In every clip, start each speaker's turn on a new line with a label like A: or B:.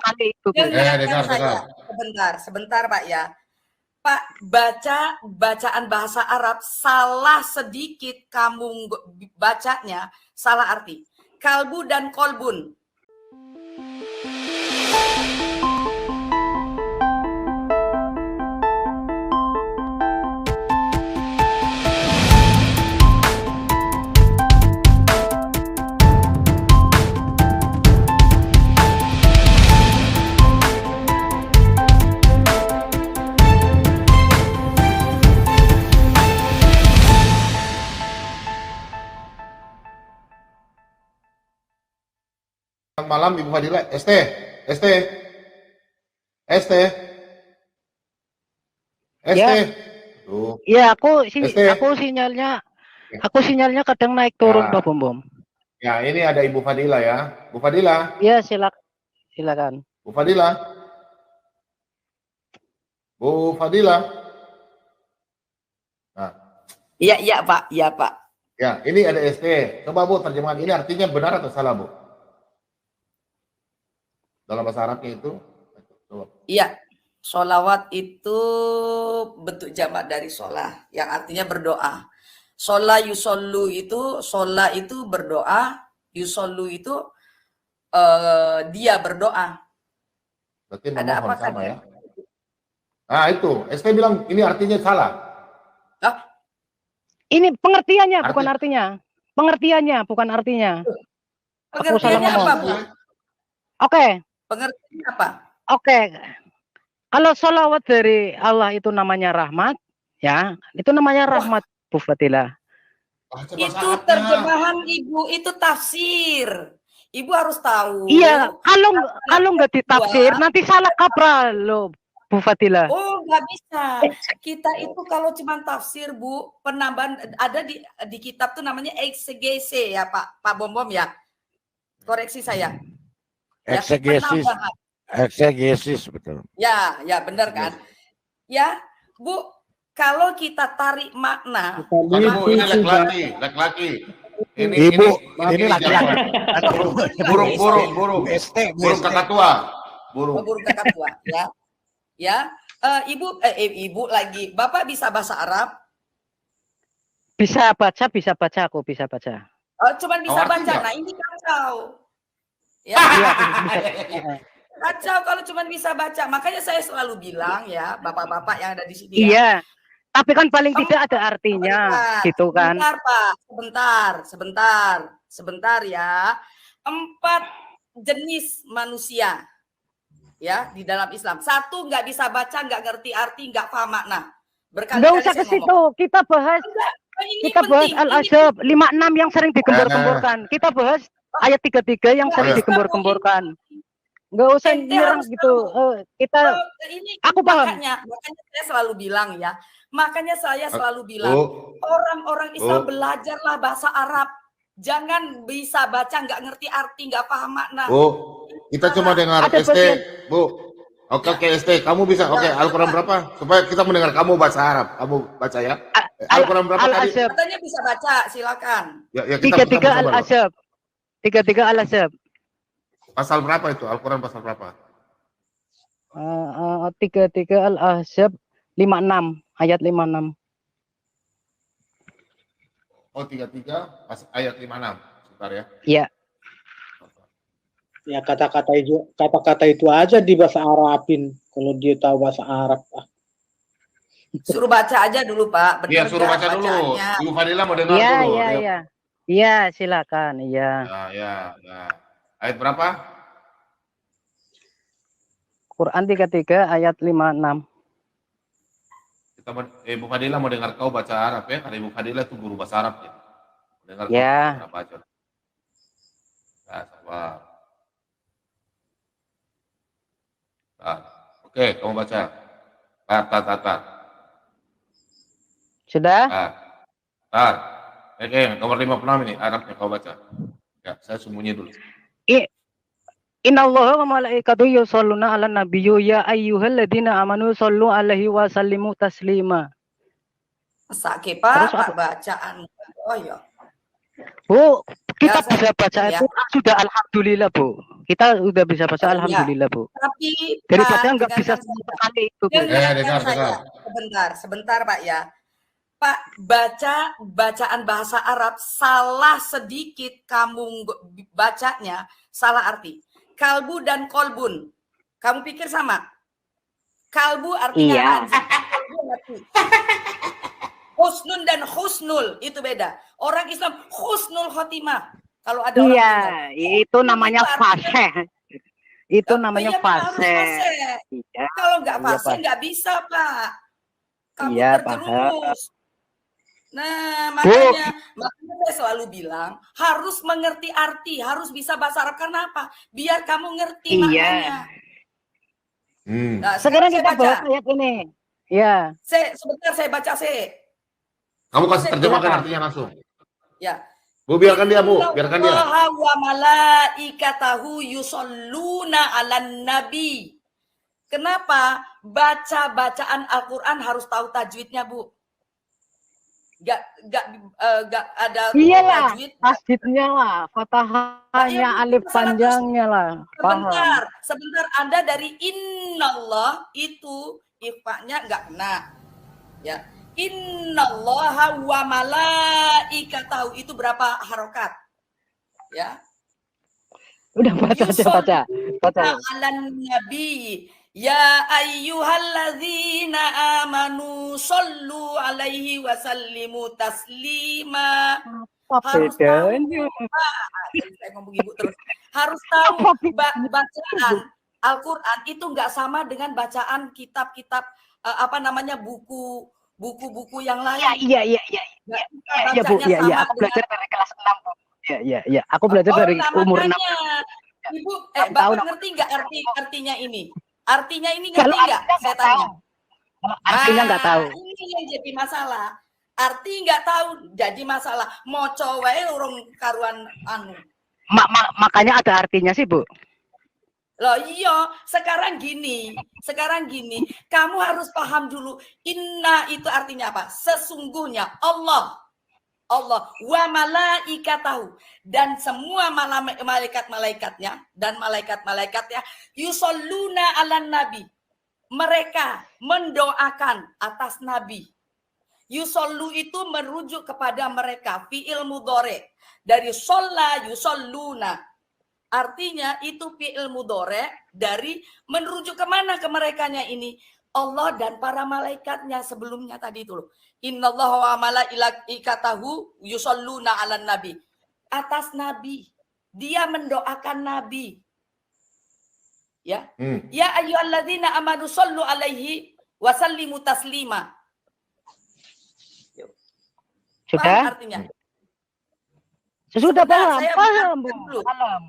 A: kali itu, Bu.
B: Dengar saya.
C: Dengar. Sebentar Pak ya. Pak, bacaan bahasa Arab salah sedikit kamu bacanya, salah arti. Kalbu dan kolbun.
B: Selamat malam Ibu Fadila. ST.
A: Ya.
B: Tuh.
A: Ya, aku
B: ST.
A: sinyalnya kadang naik turun,
B: Ya.
A: Pak Bom.
B: Ya, ini ada Ibu Fadila ya. Bu Fadila.
A: Ya, silakan.
B: Bu Fadila. Bu Fadila. Nah.
C: Iya Pak. Iya Pak.
B: Ya, ini ada ST. Coba Bu terjemahan ini artinya benar atau salah Bu? Dalam bahasa Arabnya itu. Coba.
C: Iya. Sholawat itu bentuk jamak dari sholah, yang artinya berdoa. Sholah yusollu itu, sholah itu berdoa, yusollu itu dia berdoa.
B: Berarti
C: Ada
B: memohon
C: apa
B: sama
C: kan?
B: ya? Nah itu, ST bilang ini artinya salah.
C: Hah?
A: Ini pengertiannya, bukan artinya. Pengertiannya, bukan artinya.
C: Pengertiannya apa, Bu?
A: Oke.
C: Pengertiannya apa?
A: Oke. Kalau sholawat dari Allah itu namanya rahmat, ya, itu namanya rahmat, Bu Fadila.
C: Itu terjemahan Ibu, itu tafsir. Ibu harus tahu.
A: Iya, kalau nggak ditafsir nanti salah kaprah loh, Bu Fadila.
C: Oh, nggak bisa. Kita itu kalau cuma tafsir, Bu, penambahan ada di kitab tuh namanya eksegese ya, Pak Bom ya. Koreksi saya.
D: Eksegesis. Eksegesis betul.
C: Ya, benar kan? Ya, Bu, kalau kita tarik makna.
B: Bu, ini laki-laki.
D: Ibu, ini laki-laki.
B: Burung kakak tua.
C: Burung kakak tua, ya. Ya, Ibu lagi. Bapak bisa bahasa Arab?
A: Bisa baca, aku bisa baca.
C: Oh, cuman bisa baca. Nah, ini kacau. Ya. Kacau kalau cuma bisa baca. Makanya saya selalu bilang ya, bapak-bapak yang ada di sini.
A: Iya. Tapi kan paling tidak ada artinya, gitu kan?
C: Sebentar, Pak. Sebentar ya. 4 jenis manusia ya di dalam Islam. 1 nggak bisa baca, nggak ngerti arti, nggak paham makna.
A: Nggak usah ke situ. Kita bahas Al-Ahzab 56 yang sering digembor-gemborkan. Kita bahas ayat 33 yang sering digembor-gemborkan. Nggak usah nyerang gitu. Aku paham.
C: Makanya saya selalu bilang ya. Makanya saya selalu bilang orang-orang Islam belajarlah bahasa Arab. Jangan bisa baca nggak ngerti arti, nggak paham makna.
B: Bu, kita cuma dengar ST, Bu. Oke, ST, kamu bisa. Oke, Al-Quran berapa? Supaya kita mendengar kamu bahasa Arab. Kamu baca ya. Al-Quran berapa tadi?
C: Katanya bisa baca, silakan.
B: Ya, 33
A: Al-Ahzab. 33 Al-Ahzab.
B: Pasal berapa itu? Al-Quran pasal berapa?
A: 33 Al-Ahzab 56 ayat 56.
B: Oh, 33 ayat 56. Sebentar ya.
A: Iya.
E: Ya kata-kata itu aja di bahasa Arabin kalau dia tahu bahasa Arab.
C: Suruh baca aja dulu, Pak.
B: Iya, suruh baca dulu. Ibu Fadila mau dengar dulu.
A: Iya, silakan. Iya.
B: Ya. Ayat berapa?
A: Quran 33 ayat 56.
B: Ibu Fadila mau dengar kau baca Arab ya, karena Ibu Fadila itu guru bahasa Arab ya. Dengar
A: ya.
B: Arab aja. Nah, sabar. Oke, kamu baca. Tar.
A: Sudah?
B: Tar. Oke, nomor 56 ini Arabnya kau baca. Ya, saya sembunyi dulu.
A: Innallaha wa malaikatahu yusholluna 'alan nabiyyi ya ayyuhalladzina amanu shollu 'alaihi wa sallimu taslima.
C: Sakit Pak, bacaan. Oh ya.
A: Bu, kita bisa baca itu sudah alhamdulillah, Bu. Kita udah bisa baca,
C: Ya.
A: alhamdulillah, Bu.
C: Tapi
A: Daripada
C: Pak,
A: nggak bisa
C: dengarkan
A: sama sekali itu, Bu.
C: dengarkan
B: dengar.
C: saya. Sebentar Pak ya. Pak, bacaan bahasa Arab salah sedikit kamu bacanya salah arti. Kalbu dan kolbun. Kamu pikir sama? Kalbu artinya
A: Iya.
C: anjing. Kolbu arti. Husnun dan husnul itu beda. Orang Islam husnul khotimah. Kalau ada orang
A: Iya,
C: Islam.
A: itu namanya fase. Itu namanya
C: Iya, Pak, harus
A: fase.
C: fase.
A: Iya.
C: Kalau nggak
A: Iya,
C: fase
A: Pak.
C: nggak bisa, Pak. Kamu
A: Iya,
C: terjerumus. Nah, makanya saya selalu bilang harus mengerti arti, harus bisa bahasa Arab. Karena apa? Biar kamu ngerti
A: Iya.
C: maknanya. Nah,
A: Sekarang
C: saya
A: kita
C: baca.
A: bahas ayat ini. Ya.
C: Sebentar saya baca
B: Kamu kasih terjemahkan artinya langsung.
C: Ya.
B: Bu, biarkan dia, Bu. Biarkan dia.
C: Innallaha wa malaikatahu yusholluna 'alan nabi. Kenapa bacaan Al-Qur'an harus tahu tajwidnya, Bu? Gak ada
A: Iyalah,
C: tajwid.
A: tasdidnya lah, fathahnya, alif panjangnya lah. Paham.
C: Sebentar Anda dari innallah itu ifanya nggak kena. Ya. Innallaha wa malaikatahu itu berapa harokat? Ya.
A: Udah baca.
C: Alan nabi ya ayyuhalladzina amanu sallu alaihi wa sallimu taslima.
A: Apa
C: Harus tahu,
A: bedanya?
C: saya ngomong ibu terus. Harus tahu bacaan Al-Qur'an itu nggak sama dengan bacaan kitab-kitab buku-buku yang lain.
A: Iya. Iya, Bu. Iya. Aku belajar dari kelas 6, Bu. Iya. Aku belajar dari umur 6.
C: Ibu,
A: Bapak
C: ngerti nggak artinya ini? Artinya ini
A: Kalau
C: ngerti nggak?
A: artinya
C: Saya
A: nggak tahu.
C: tanya.
A: Artinya nggak tahu.
C: Ini yang jadi masalah. Arti nggak tahu jadi masalah. Mau cowok urung karuan anu.
A: Makanya ada artinya sih, Bu.
C: Loh iya, sekarang gini, kamu harus paham dulu, inna itu artinya apa? Sesungguhnya Allah, wa malaikatahu, dan semua malaikat-malaikatnya, yusholluna 'alan nabi, mereka mendoakan atas nabi. Yusollu itu merujuk kepada mereka, fi'il mudhari, dari sholla yusolluna. Artinya itu fi'il mudhari dari menuju kemana ke merekanya ini? Allah dan para malaikatnya sebelumnya tadi itu loh. Innallaha wa malaikatahu yusholluna 'alan nabi. Atas nabi. Dia mendoakan nabi. Ya. Ya ayyuhalladzina amanu shollu alaihi wa sallimu taslima.
A: Sudah?
C: Paham artinya?
A: Sudah paham,
C: Saya
A: Bu.
C: dulu.
A: Paham.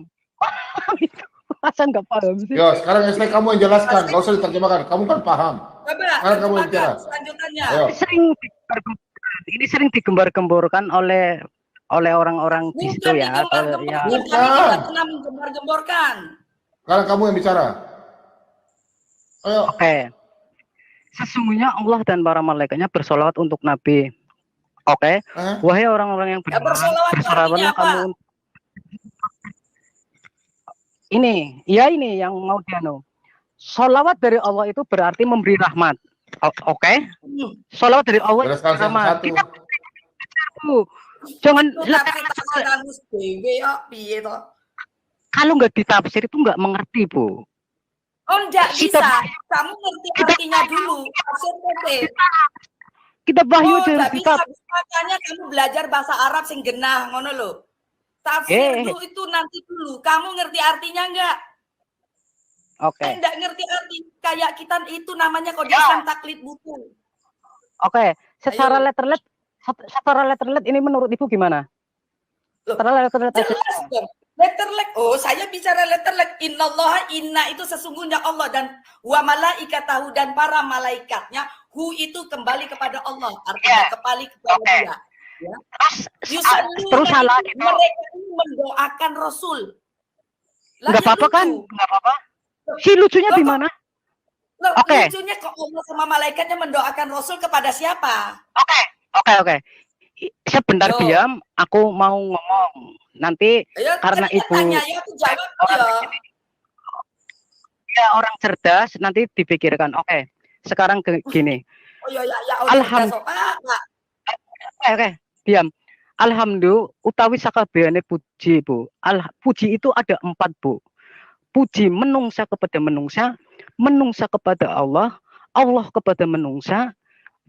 A: Masa nggak paham sih?
B: Yo, sekarang ST kamu yang jelaskan, nggak usah diterjemahkan. Kamu kan paham.
C: Coba,
B: Sekarang kamu yang bicara.
C: selanjutnya.
B: Ayo.
A: Ini sering digembar-gemborkan oleh orang-orang di situ
C: Bukan
A: ya.
C: digembar-gemborkan,
A: Ya.
C: kami tidak pernah menggembar-gemborkan.
B: Sekarang kamu yang bicara. Ayo.
A: Oke. Sesungguhnya Allah dan para malaikatnya bersolawat untuk Nabi. Oke. Wahai orang-orang yang beriman, bersolawatlah kamu. Ini yang mau dianu. Solawat dari Allah itu berarti memberi rahmat. Oke. Solawat dari Allah itu rahmat. Kita jangan kalau nggak ditafsir itu nggak mengerti, Bu.
C: Oh, enggak bisa. Kamu ngerti artinya dulu.
A: Kita bahyu dari
C: kitab. Makanya kamu belajar bahasa Arab sing genah ngono lho. Tafsir dulu itu nanti dulu. Kamu ngerti artinya enggak?
A: Oke.
C: Enggak ngerti arti. Kayak kita itu namanya kode Islam taklid buku.
A: Oke. Secara letterlet ini menurut Ibu gimana? Secara letterlet.
C: Jelas dong. Letterlet. Oh, saya bicara letterlet. Innallaha, inna itu sesungguhnya Allah, dan wa malaikatahu, dan para malaikatnya. Hu itu kembali kepada Allah. Artinya kembali kepada Dia. Ya.
A: Terus salah gitu.
C: Mereka ini mendoakan Rasul.
A: Enggak apa-apa kan? Enggak apa-apa. Si lucunya di mana?
C: Oke. Lucunya kok Allah sama malaikatnya mendoakan Rasul kepada siapa?
A: Oke. Sebentar diam, aku mau ngomong. Nanti
C: Ya,
A: karena
C: tadi
A: ibu
C: tanya, ya aku jawab ya.
A: ya orang cerdas, nanti dipikirkan. Oke, sekarang gini.
C: Oh ya
A: Alhamdulillah.
C: Pak.
A: Oke, diam. Alhamdulillah, utawi sakabehane puji, Bu. Puji itu ada 4, Bu. Puji menungsa kepada menungsa kepada Allah, Allah kepada menungsa,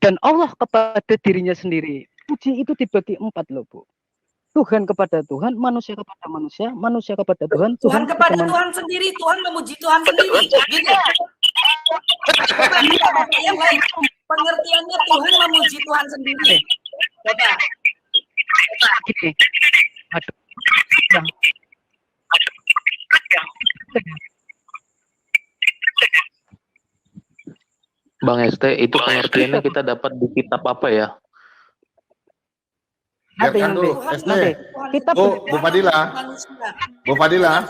A: dan Allah kepada dirinya sendiri. Puji itu dibagi 4 loh, Bu. Tuhan kepada Tuhan, manusia kepada manusia, manusia kepada Tuhan,
C: Tuhan kepada Tuhan sendiri, Tuhan memuji Tuhan sendiri, gitu. Coba minta Bapak yang lain, pengertiannya Tuhan memuji Tuhan sendiri. Coba.
A: Gini. Aduh.
F: Bang ST, itu pengertiannya kita dapat di kitab apa ya?
B: Biarkan dulu, ST.
A: Kita
B: Bu Fadila. Bu Fadila.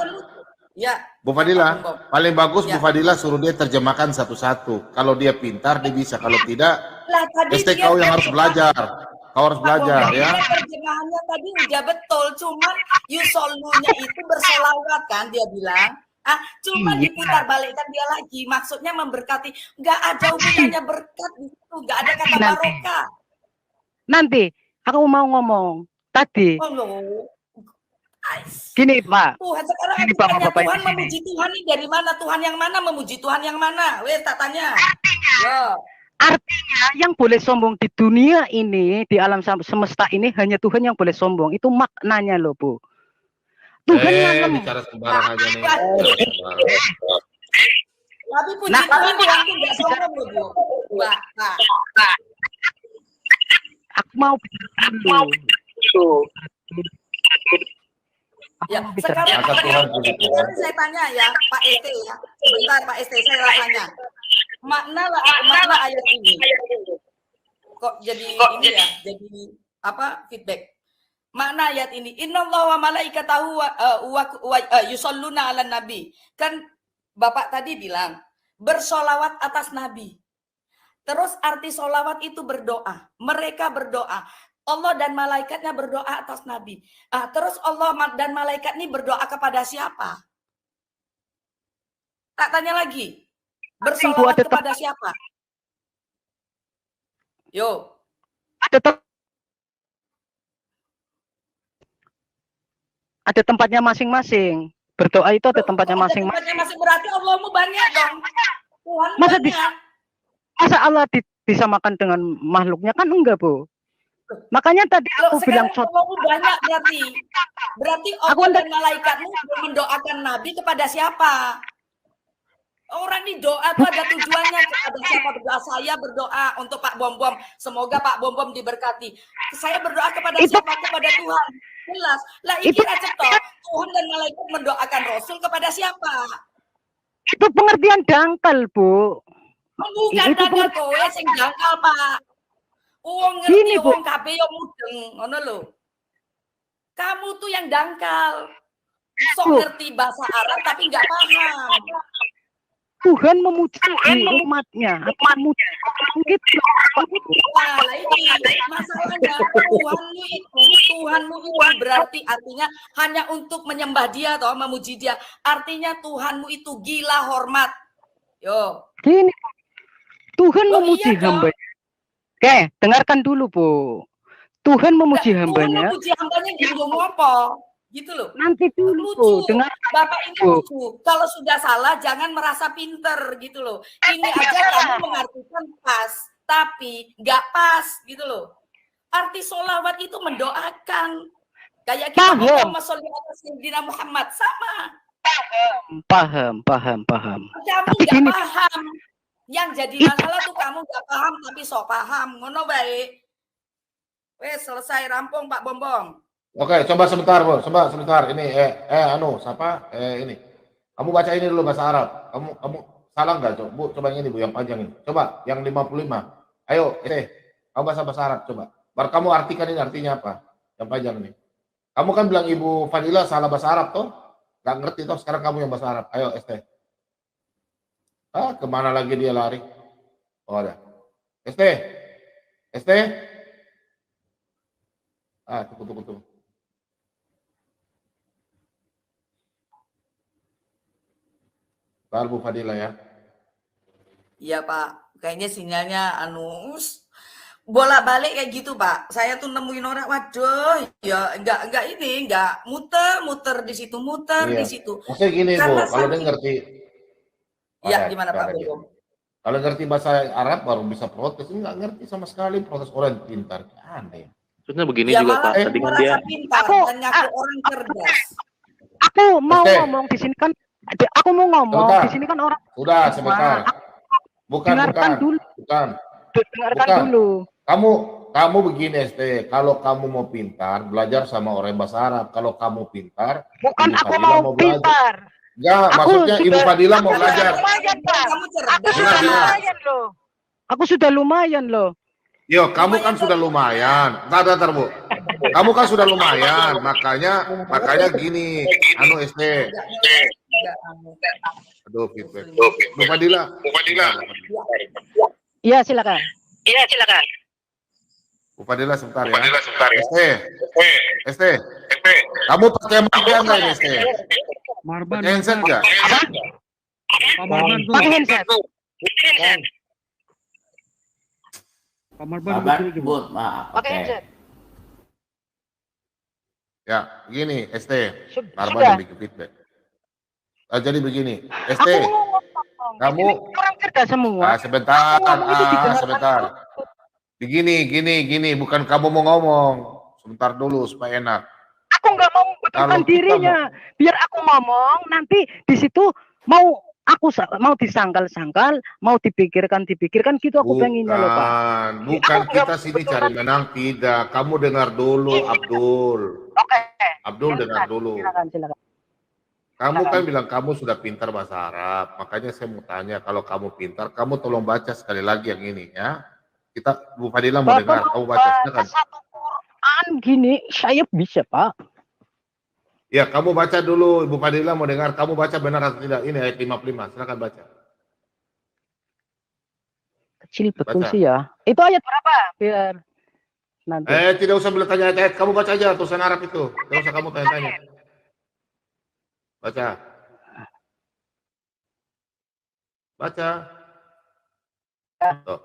C: Ya.
B: Bu Fadila, paling bagus Bu Fadila suruh dia terjemahkan satu-satu. Kalau dia pintar dia bisa, kalau tidak ST kau yang harus belajar. Kau harus belajar ya.
C: Terjemahannya tadi udah betul, cuman yusolunya itu bersolawat kan dia bilang. Cuman diputar balikkan dia lagi, maksudnya memberkati. Nggak ada hubungannya berkat di situ, nggak ada kata barokah.
A: Nanti aku mau ngomong tadi. Gini Pak.
C: Tuhan sekarang
A: gini,
C: Bapak, Tuhan memuji Tuhan ini dari mana? Tuhan yang mana memuji Tuhan yang mana? Wes tak tanya.
A: Artinya yang boleh sombong di dunia ini, di alam semesta ini hanya Tuhan yang boleh sombong. Itu maknanya loh, Bu. Tuhan yang
B: bicara sembarang aja nih.
C: Tapi puji Tuhan itu nggak sombong loh, Bu. Pak.
A: Aku mau bicara dulu.
C: Ya, sekarang saya tanya ya, Pak ST ya. Sebentar Pak ST, saya tanya. Makna ayat ini. Kok jadi ini ya? Jadi apa? Feedback. Makna ayat ini, innallaha wa malaikatahu yusholluna 'alan nabi. Kan Bapak tadi bilang bersolawat atas nabi. Terus arti solawat itu berdoa. Mereka berdoa. Allah dan malaikatnya berdoa atas nabi. Terus Allah dan malaikat ini berdoa kepada siapa? Tak tanya lagi. Bersolawat kepada siapa? Yo.
A: Ada tempatnya masing-masing. Berdoa itu ada tempatnya masing-masing.
C: Tempatnya masing berarti Allahmu banyak dong. Tuhan
A: masa
C: banyak.
A: Masa Allah disamakan dengan makhluknya? Kan enggak, Bu. Makanya tadi aku bilang
C: Allahmu banyak berarti. Berarti Allah dan malaikatmu mendoakan Nabi kepada siapa? Orang ini doa tuh ada tujuannya kepada siapa berdoa. Saya berdoa untuk Pak Bom-Bom. Semoga Pak Bom-Bom diberkati. Saya berdoa kepada siapa? Kepada Tuhan. Jelas. Lah iki aja toh. Tuhan dan malaikat mendoakan Rasul kepada siapa?
A: Itu pengertian dangkal, Bu.
C: Bukan dangkal kowe sing dangkal, Pak. Wong ngerti wong kabeh yo mudeng, ngono lho. Kamu tuh yang dangkal. Sok ngerti bahasa Arab tapi nggak paham.
A: Tuhan memuji umatnya. Memuji gitu.
C: Nah, ini masalahnya Tuhanmu itu berarti artinya hanya untuk menyembah dia atau memuji dia. Artinya Tuhanmu itu gila hormat. Yo.
A: Gini. Tuhan memuji hamba-Nya. Oke, dengarkan dulu, Bu. Tuhan memuji hamba-Nya.
C: Tuhan memuji hamba-Nya di apa? Gitu loh.
A: Nanti dulu, Bu. Dengar.
C: Bapak ini lucu. Kalau sudah salah jangan merasa pinter gitu loh. Ini aja kamu mengartikan pas, tapi nggak pas gitu loh. Arti sholawat itu mendoakan. Kayak kita Muhammad Sayyidina Muhammad sama.
A: Paham.
C: Kamu nggak paham. Yang jadi masalah tuh kamu nggak paham tapi sok paham. Ngono baik. Wes selesai rampung Pak Bom-Bom.
B: Oke, coba sebentar, Bu. Coba sebentar. Ini siapa? Ini. Kamu baca ini dulu bahasa Arab. Kamu salah enggak, coba? Bu, coba yang ini, Bu, yang panjang ini. Coba yang 55. Ayo, kamu bahasa Arab coba. Baru kamu artikan ini artinya apa? Yang panjang ini. Kamu kan bilang Ibu Fadila salah bahasa Arab toh? Enggak ngerti toh, sekarang kamu yang bahasa Arab. Ayo, kemana lagi dia lari? Oh, ada. Tunggu. Bentar, Bu Fadila ya.
C: Iya Pak, kayaknya sinyalnya bolak-balik kayak gitu Pak. Saya tuh nemuin orang, waduh, ya enggak muter di situ, muter
B: Iya.
C: di situ.
B: Maksudnya gini Bu,
C: Karena
B: kalau dia
C: saking-
B: ngerti.
C: Ya,
B: Ada,
C: gimana Pak
B: ada dia.
C: Bogom?
B: Kalau ngerti bahasa Arab baru bisa protes. Nggak ngerti sama sekali protes orang pintar. Aneh.
F: Terusnya begini
C: Ya
F: juga
C: malah
F: Pak, tadi kan dia
C: merasa pintar
A: Aku-
C: dan ngaku orang cerdas.
A: Aku mau
B: Oke.
A: ngomong di sini kan, aku mau ngomong
B: Sebentar.
A: di sini kan orang
B: Sudah, sebentar. Bukan,
A: dengarkan
B: bukan.
A: dulu,
B: Bukan.
A: dengarkan
B: Bukan.
A: dulu.
B: Kamu begini ST, kalau kamu mau pintar, belajar sama orang bahasa Arab. Kalau kamu pintar,
A: Bukan
B: Ibu
A: aku
B: Fadila
A: mau
B: mau belajar.
A: pintar.
B: Enggak,
A: Aku
B: maksudnya Ibu
A: sudah-
B: Fadila mau
A: aku
B: belajar.
A: sudah lumayan, Pak.
C: Kamu cerdas.
A: Aku sudah
B: Dengar, dengar.
A: lumayan loh. Aku sudah lumayan loh.
B: Yo, kamu kan sudah lumayan. Ntar, Bu. Kamu kan sudah lumayan, makanya gini, ST. Aduh, feedback. Bu Fadila.
A: Iya, silakan.
B: Bu Fadila sebentar ya. ST. Kamu pakai masker nggak ini ST?
G: Marban,
B: Pakai handset nggak?
G: Pak Marban tuh,
A: Pakai handset.
G: Pak Marban
H: Babat,
G: betul
H: Bu, maaf.
A: Pakai
H: Oke.
A: handset.
B: Ya, gini ST.
A: Sudah.
B: Marban yang bikin feedback. Jadi begini, ST.
A: Aku mau ngomong.
B: Kamu-
A: Di sini orang cerdas semua.
B: Sebentar,
A: Aku ngomong itu didengarkan
B: sebentar. Gini, bukan kamu mau ngomong. Sebentar dulu supaya enak.
A: Aku nggak mau
B: Kalau
A: betulkan
B: kita
A: dirinya. Biar aku ngomong, nanti di situ mau mau disangkal-sangkal, mau dipikirkan gitu aku pengennya loh Pak.
B: Bukan
A: Aku
B: kita
A: nggak
B: sini
A: betul
B: cari
A: kan?
B: menang, tidak. Kamu dengar dulu, Abdul.
A: Oke.
B: Abdul dengar dulu.
A: Silakan.
B: Kamu kan bilang kamu sudah pintar bahasa Arab. Makanya saya mau tanya, kalau kamu pintar, kamu tolong baca sekali lagi yang ini ya. Kita, Bu Fadila mau dengar, kamu baca. Silakan.
A: Satu Quran gini, saya bisa Pak.
B: Ya, kamu baca dulu, Ibu Fadila mau dengar. Kamu baca benar atau tidak? Ini ayat 55. Silakan baca.
A: Kecil betul
B: Baca.
A: sih ya. Itu ayat berapa? Biar nanti.
B: Tidak usah bertanya ayat. Kamu baca aja tulisan Arab itu. Tidak usah kamu tanya-tanya. Baca. Baca. Tuh.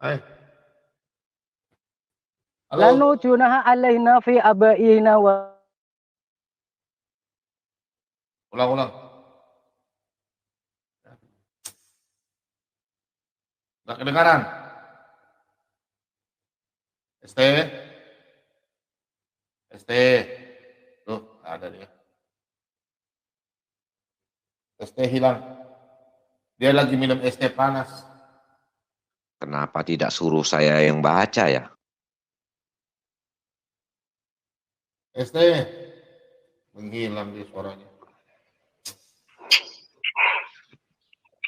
B: Hai. Halo.
A: Lanu junaha alaina fi abaina wa
B: Ulang. Nggak kedengaran. ST. Tuh, ada dia. ST hilang. Dia lagi minum ST panas.
I: Kenapa tidak suruh saya yang baca ya?
B: ST. Menghilang dia suaranya.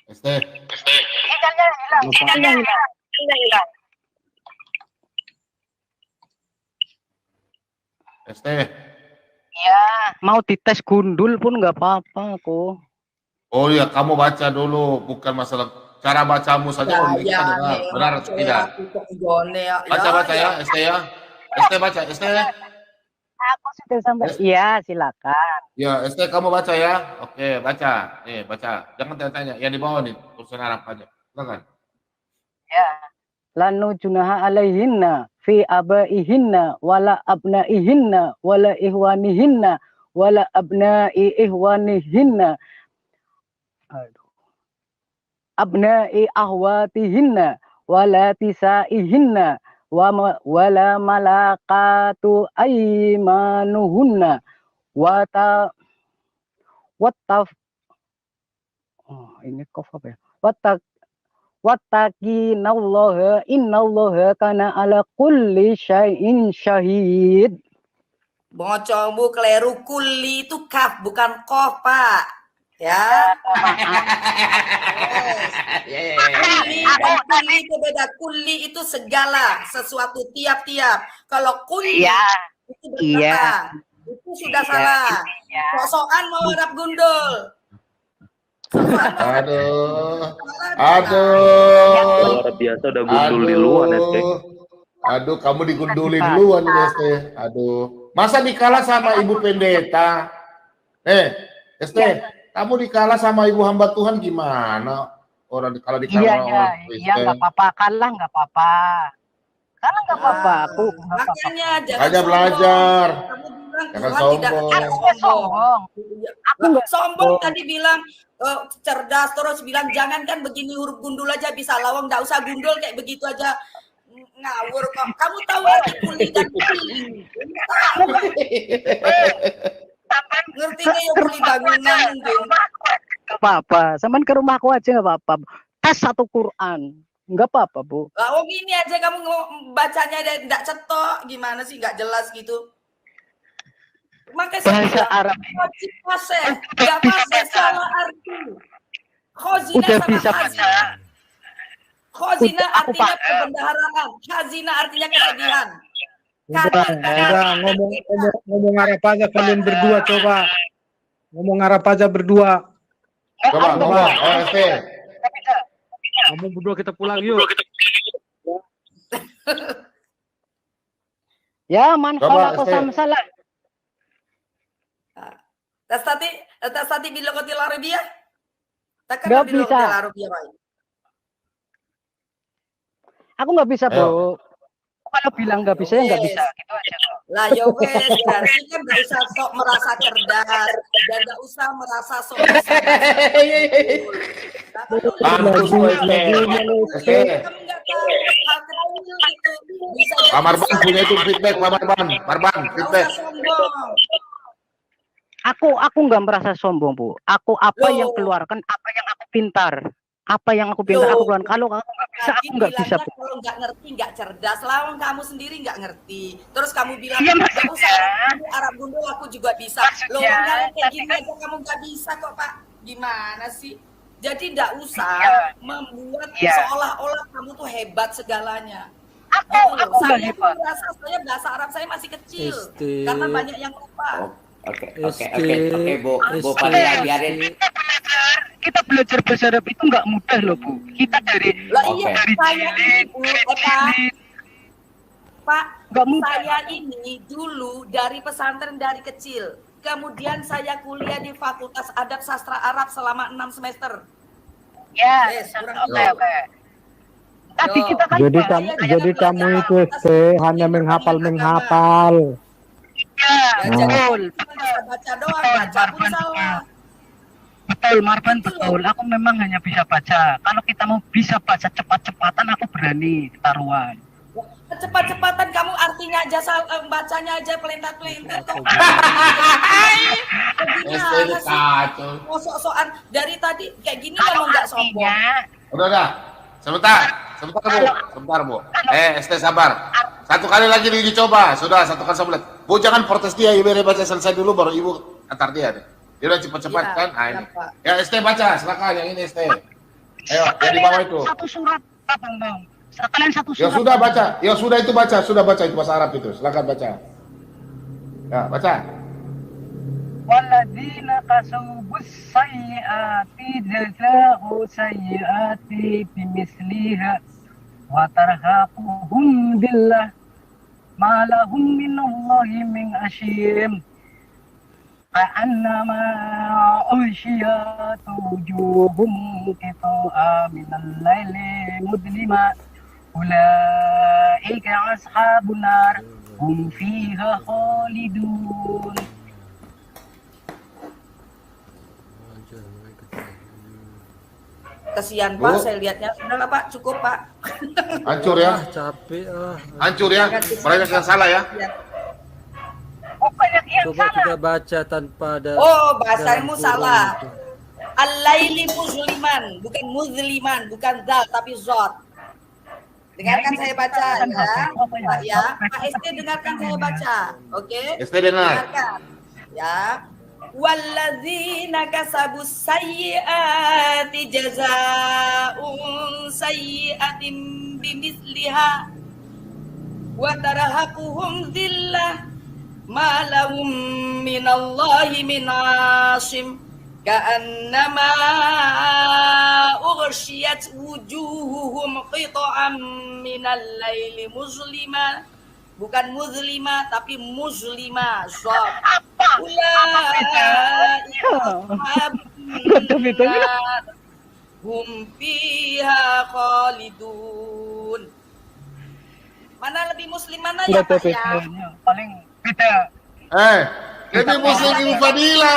B: ST.
A: sinyalnya hilang.
B: ST.
A: Ya, mau dites gundul pun nggak apa-apa kok.
B: Oh ya, kamu baca dulu, bukan masalah cara bacamu saja. Kita dengar. Benar atau tidak? Baca ya, ST ya. ST baca, ST.
A: Aku sudah sampai. Iya, silakan.
B: Ya, ST kamu baca ya. Oke, baca. Baca. Jangan tanya-tanya. Yang di bawah nih, tulisan Arab aja. Silakan.
A: Ya. Lanu junaha alaihinna fi abaihinna wala abnaihinna wala ihwanihinna wala abnai ihwanihinna. Aduh. Abnai ahwatihinna wala tisaihinna wala malakatu aimanuhunna wata ini kof apa ya? Wattaqinallaha innallaha kana ala kulli syai'in syahid.
C: Bocongmu keliru, kuli itu kaf bukan kof Pak. Ya. Kuli dan kuli itu beda. Kuli itu segala, sesuatu tiap-tiap. Kalau kuli itu berbeda. Itu sudah salah. Sok-sokan mau Arab gundul.
B: Aduh.
F: Luar biasa udah gundul di luar ST.
B: Aduh, kamu digundulin duluan ST. Aduh. Masa dikalah sama Ibu Pendeta? ST, Kamu dikalah sama ibu hamba Tuhan gimana? Orang kalau dikalah
A: Iya,
B: orang
A: iya, iya,
B: Kristen.
A: nggak apa-apa. Kalah nggak apa-apa. Kalah nggak apa-apa. Aku nggak apa-apa.
C: Makanya jangan
B: Belajar,
C: sombong.
B: belajar.
C: Kamu bilang
B: Jangan
C: Tuhan tidak
B: sombong.
C: tidak
A: Aku nggak sombong. Aku
C: Lah,
A: nggak
C: sombong
A: sombong.
C: tadi bilang cerdas, terus bilang jangan kan begini huruf gundul aja bisa lawang, nggak usah gundul kayak begitu aja ngawur kok. Kamu tahu arti kuli dan kuli? Ngertinya ya kuli bangunan mungkin.
A: Nggak apa-apa. Saman ke rumahku aja nggak apa-apa. Tes satu Quran. Nggak apa-apa, Bu.
C: Lah, oh gini aja kamu bacanya nggak cetok, gimana sih nggak jelas gitu. Makanya saya
A: Bahasa
C: bilang,
A: Arab.
C: wajib fasih, nggak fasih salah arti. Khazina
A: Udah
C: sama
A: bisa
C: khazina.
A: baca.
C: Khazina
A: Udah, aku
C: artinya
A: paham.
C: perbendaharaan, khazina artinya kesedihan.
E: Udah, ngomong Arab aja kalian berdua coba. Ngomong Arab aja berdua.
B: Coba ngomong, ST.
G: Kamu berdua kita pulang yuk.
A: Ya, man
B: Coba,
A: kalau aku
B: ST.
A: sama salah.
C: Tastati bilogotil Arabiyah? Takkan
A: Nggak
C: bilogotil
A: bisa.
C: Arabiyah, Pak.
A: Aku nggak bisa,
B: Ayo.
A: Bu. Kalau bilang nggak bisa, ya nggak bisa. Gitu aja.
C: Lah ya wes, berarti kan nggak usah sok merasa cerdas dan nggak usah merasa sok bisa.
B: Mampus lu, ST. ST.
C: Kamu nggak tahu hal kecil itu bisa jadi
B: Pak Marban punya itu feedback, Pak Marban. Marban,
C: nggak
B: feedback.
C: usah sombong.
A: Aku nggak merasa sombong, Bu. Aku apa yang
C: Loh.
A: keluarkan, apa yang aku pintar. Apa yang aku pintar, aku
C: Loh.
A: keluarkan. Kalau aku nggak bisa, aku nggak bisa, Bu.
C: Kalau nggak ngerti nggak cerdas, lawan kamu sendiri nggak ngerti. Terus kamu bilang
A: Iya,
C: nggak
A: maksudnya.
C: usah Arab gundul aku juga bisa. Loh,
A: Maksudnya,
C: kalau kayak
A: tapi
C: gini
A: kan-
C: aja kamu nggak bisa kok Pak. Gimana sih? Jadi nggak usah
A: Iya.
C: membuat
A: Iya.
C: seolah-olah kamu tuh hebat segalanya.
A: Aku
C: Gitu loh.
A: nggak
C: Saya
A: hebat.
C: merasa saya bahasa Arab saya masih kecil
H: Esti.
C: karena banyak yang lupa.
H: Oke,
I: Bu
H: Esti.
I: Faria, biarin.
A: Kita belajar bahasa Arab itu nggak mudah loh, Bu. Kita dari
C: Lah
I: Oke.
C: iya, saya ini Bu, Pak,
A: nggak mudah.
C: saya ini dulu dari pesantren dari kecil. Kemudian saya kuliah di Fakultas Adab Sastra Arab selama 6 semester.
A: Ya,
C: Yes, kurang
A: oke,
C: lebih.
A: oke. Tadi
C: Yo.
A: kita kan
E: Jadi
A: bahas-
E: kamu
C: Saya
E: jadi
C: belajar
E: kamu itu
C: Arab,
E: ST hanya menghafal.
A: ya,
C: Ya, jadi
A: betul,
C: cuma bisa baca doang, baca pun salah.
A: betul, Marban, betul. Aku memang hanya bisa baca. Kalau kita mau bisa baca cepat-cepatan, aku berani taruhan.
C: Cepat-cepatan kamu artinya aja bacanya aja pelentat-pelentat kok.
B: ST ini kacau.
C: Mau sok-sokan dari tadi kayak gini kamu nggak sombong.
B: Udah. Sebentar, Bu. ST sabar. Satu kali lagi diuji coba. Sudah, satu kali sebelah. Bu, jangan protes dia. Ibu baca selesai dulu, baru Ibu antar dia deh. Dia udah cepat-cepat
C: Iya,
B: kan? Ah, ini.
C: kenapa?
B: Ya, ST baca. Silakan, yang ini ST. Ayo, yang di bawah itu.
A: Satu surat, Bang. Kalian satu
B: Ya
A: surat.
B: sudah baca. Ya sudah itu baca. Sudah baca itu bahasa Arab itu. Silakan baca. Ya, baca.
A: Walladzina kasubus sayyiati jazaa'u sayyiati bimisliha wa tarhaquhum billah ma lahum minallahi min asyim ka'annama ushiyat wujuhum qita'a minal laili mudlima ulaika ashabun nar hum fiha khalidun.
C: Kesian
B: Bu.
C: Pak, saya lihatnya sudah lah Pak, cukup Pak.
B: Hancur ya.
H: Capek
B: Hancur ya. Banyak yang salah ya.
A: Oh, banyak yang
H: Coba
A: salah.
H: kita baca tanpa ada.
C: Oh, bahasamu
H: dalam
C: salah.
H: kurung itu.
C: Al-laili musliman, bukan muzliman, bukan zal tapi zot. Dengarkan saya baca ya, Pak ya. Pak ST dengarkan saya baca, oke?
B: ST dengar.
C: Dengarkan, ya. Walladzina kasabus sayyiati jazaa'un sayyi'atin bimisliha wa tarhaquhum dhillah ma lahum minallahi min asim ka'annama ughshiyat wujuhuhum qita'an minal laili muslima, bukan muzlima tapi muslima. Ulaika ashabun hum fiha khalidun. Mana lebih muslim mana ya Pak ya?
A: Paling beda.
B: Ini muslim Ibu Fadila.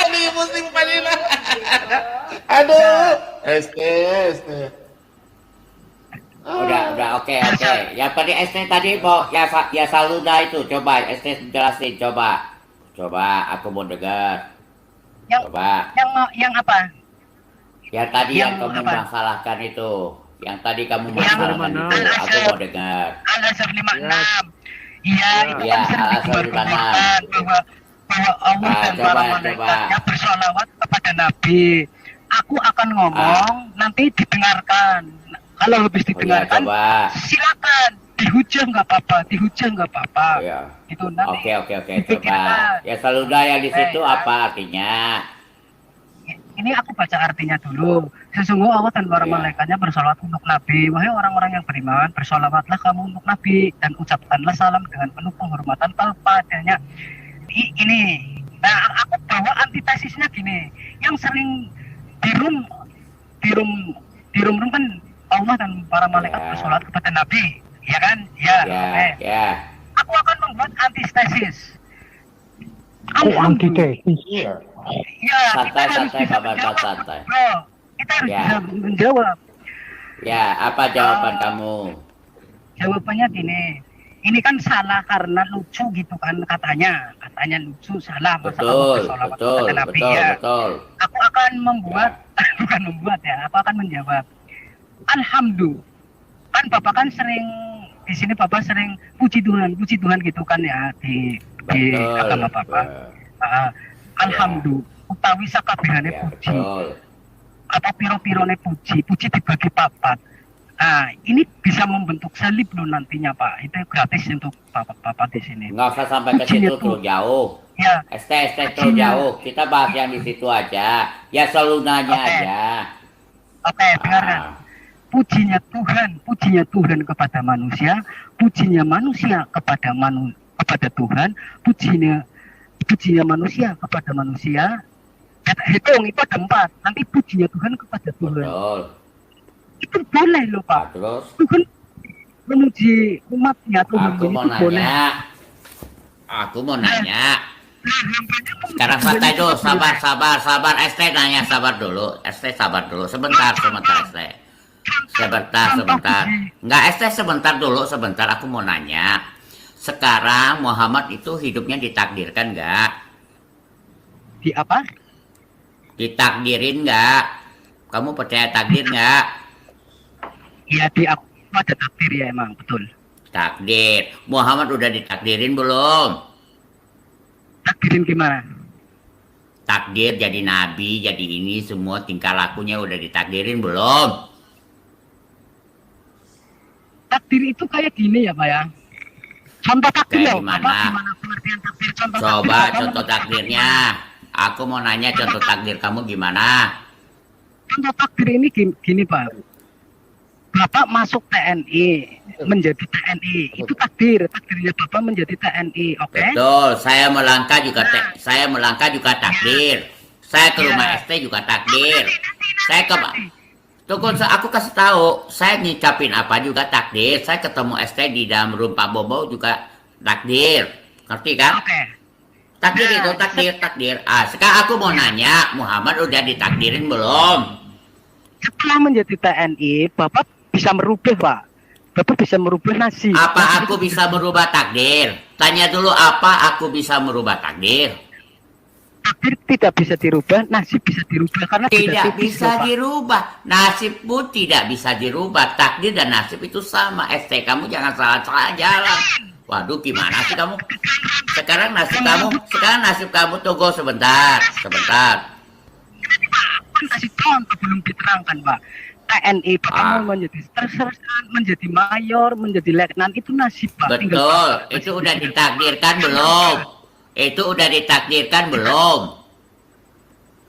B: Ini muslim Fadila. Aduh. ST.
H: Udah, oke. Yang tadi ST tadi mau ya Saluda itu coba ST jelasin coba. Coba aku mau dengar. Coba.
A: Yang apa?
H: Yang tadi yang kamu
A: apa?
H: masalahkan itu. Yang tadi kamu masalahkan itu aku mau dengar.
A: Al-Azhar 56. Iya, itu
H: Iya,
A: kan sering
H: Al-Azhar
A: digembar-gemborkan bahwa Allah dan para malaikatnya bersolawat kepada Nabi. Aku akan ngomong, nanti didengarkan. Kalau habis didengarkan, silakan dihujah nggak apa-apa,
H: Iya.
A: Itu nanti.
H: Oke, coba. Ya Saluda yang di situ apa artinya?
A: Ini aku baca artinya dulu. Sesungguhnya Allah dan para malaikatnya bersolawat untuk Nabi. Wahai orang-orang yang beriman, bersolawatlah kamu untuk Nabi dan ucapkanlah salam dengan penuh penghormatan padanya. Ini, nah aku bawa antitesisnya gini. Yang sering di room kan Allah dan para malaikat bersolawat kepada Nabi, ya kan? Ya. Aku akan membuat antitesis.
E: Antitesis.
A: Ya,
H: Santai, kabar santai.
A: Kita harus bisa menjawab.
H: Ya, apa jawaban kamu?
A: Jawabannya gini, ini kan salah karena lucu gitu kan katanya lucu salah.
H: Betul.
A: Aku akan membuat, aku akan menjawab. Alhamdulillah, kan Bapak kan sering di sini Bapak sering puji Tuhan gitu kan ya di agama Bapak. Alhamdulillah, utawi sakabehane puji. Apa piro-pirone puji dibagi papat. Nah, ini bisa membentuk salib loh nantinya Pak. Itu gratis untuk Bapak di sini.
H: Nggak usah sampai ke situ terlalu jauh.
A: Ya.
H: ST terlalu jauh. Kita bahas yang di situ aja. Ya Saludanya aja.
A: Oke, dengarkan. Pujinya Tuhan kepada manusia, pujinya manusia kepada Tuhan, pujinya manusia kepada manusia. Hitung itu ada 4. Nanti pujinya Tuhan kepada Tuhan.
H: Betul.
A: Itu boleh loh Pak.
H: Terus?
A: Tuhan memuji umatnya Tuhan.
H: Aku mau nanya. Sekarang santai dulu, sabar. ST nanya sabar dulu. Sebentar ST. Sebentar. Enggak ST sebentar. Aku mau nanya. Sekarang Muhammad itu hidupnya ditakdirkan enggak?
A: Di apa?
H: Ditakdirin enggak? Kamu percaya takdir enggak?
A: Iya, di aku ada takdir ya emang, betul.
H: Takdir. Muhammad udah ditakdirin belum?
A: Takdirin gimana?
H: Takdir jadi nabi, jadi ini semua tingkah lakunya udah ditakdirin belum?
A: Takdir itu kayak gini ya Pak ya. Contoh takdir
H: Kayak
A: loh. Gimana pengertian takdir?
H: Coba contoh takdirnya. Aku mau nanya contoh takdir kamu gimana?
A: Contoh takdir ini gini Pak. Bapak masuk TNI, menjadi TNI, itu takdirnya Bapak menjadi TNI, oke?
H: Betul, saya melangkah juga takdir. Saya ke rumah ST juga takdir. Saya ke Tunggu, aku kasih tahu, saya ngicapin apa juga takdir. Saya ketemu ST di dalam room Pak Bobo juga takdir. Ngerti kan?
A: Oke.
H: Takdir itu takdir. Sekarang aku mau nanya, Muhammad udah ditakdirin belum?
A: Setelah menjadi TNI, Bapak bisa merubah Pak. Bapak bisa merubah nasib.
H: Apa aku bisa merubah takdir? Tanya dulu, apa aku bisa merubah takdir?
A: Takdir tidak bisa dirubah, nasib bisa dirubah karena
H: tidak bisa dirubah. Nasib pun tidak bisa dirubah. Takdir dan nasib itu sama. ST kamu jangan salah jalan. Waduh, gimana sih kamu? Sekarang nasib kamu tunggu sebentar.
A: Kasih contoh belum diterangkan Pak. TNI Bapak mau menjadi mayor, menjadi letnan, itu nasib Pak.
H: Betul, itu udah ditakdirkan belum?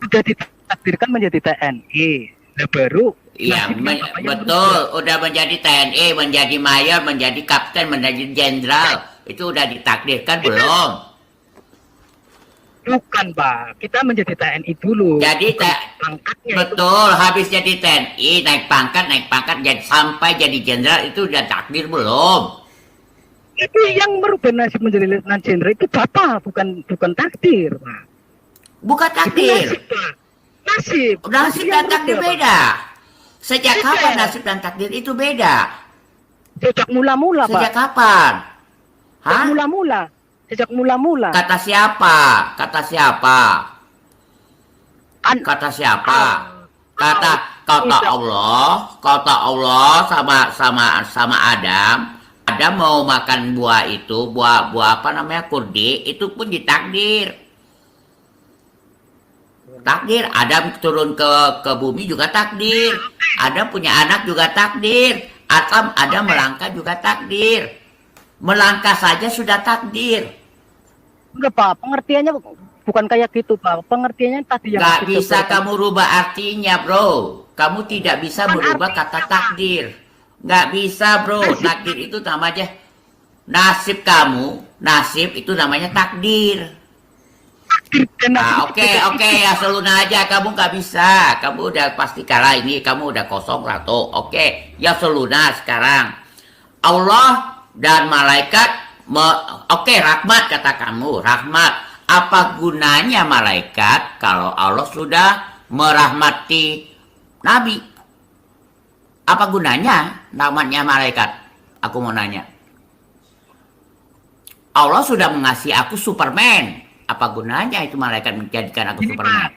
A: Udah ditakdirkan menjadi TNI. Nah baru.
H: Iya, betul. Udah menjadi TNI, menjadi mayor, menjadi kapten, menjadi jenderal. Itu udah ditakdirkan belum?
E: Bukan, Pak. Kita menjadi TNI dulu.
H: Jadi
E: Pangkatnya
H: betul, habis jadi TNI, naik pangkat, jadi sampai jadi jenderal itu udah takdir belum?
E: itu yang merubah nasib menjadi letnan jenderal itu Bapak, bukan takdir, Pak.
H: Bukan
E: Itu
H: takdir.
E: nasib, Pak. Nasib.
H: Nasib dan takdir beda. Sejak kapan nasib dan takdir itu beda?
E: Sejak mula-mula, Pak.
H: Sejak kapan? Hah?
E: Sejak mula-mula.
H: Kata siapa? Kata siapa?
E: Kan
H: Kata siapa? Kata Allah sama Adam. Adam mau makan buah itu, buah apa namanya, kurdi, itu pun ditakdir. Takdir, Adam turun ke bumi juga takdir. Adam punya anak juga takdir. Adam melangkah juga takdir. Melangkah saja sudah takdir.
A: Enggak, Pak. Pengertiannya bukan kayak gitu, Pak. Pengertiannya tadi yang
H: Gak
A: kita
H: bisa
A: berikan.
H: kamu rubah artinya, bro. Kamu tidak bisa merubah kata takdir. Gak bisa, bro. Takdir itu namanya nasib kamu. Nasib itu namanya takdir. Nah, oke, ya seluna aja. Kamu gak bisa. Kamu udah pasti kalah ini. Kamu udah kosong ratu. Oke, ya seluna sekarang. Allah dan malaikat. Oke, rahmat kata kamu. Rahmat. Apa gunanya malaikat kalau Allah sudah merahmati Nabi? Apa gunanya namanya malaikat? Aku mau nanya. Allah sudah mengasihi aku Superman. Apa gunanya itu malaikat menjadikan aku Superman?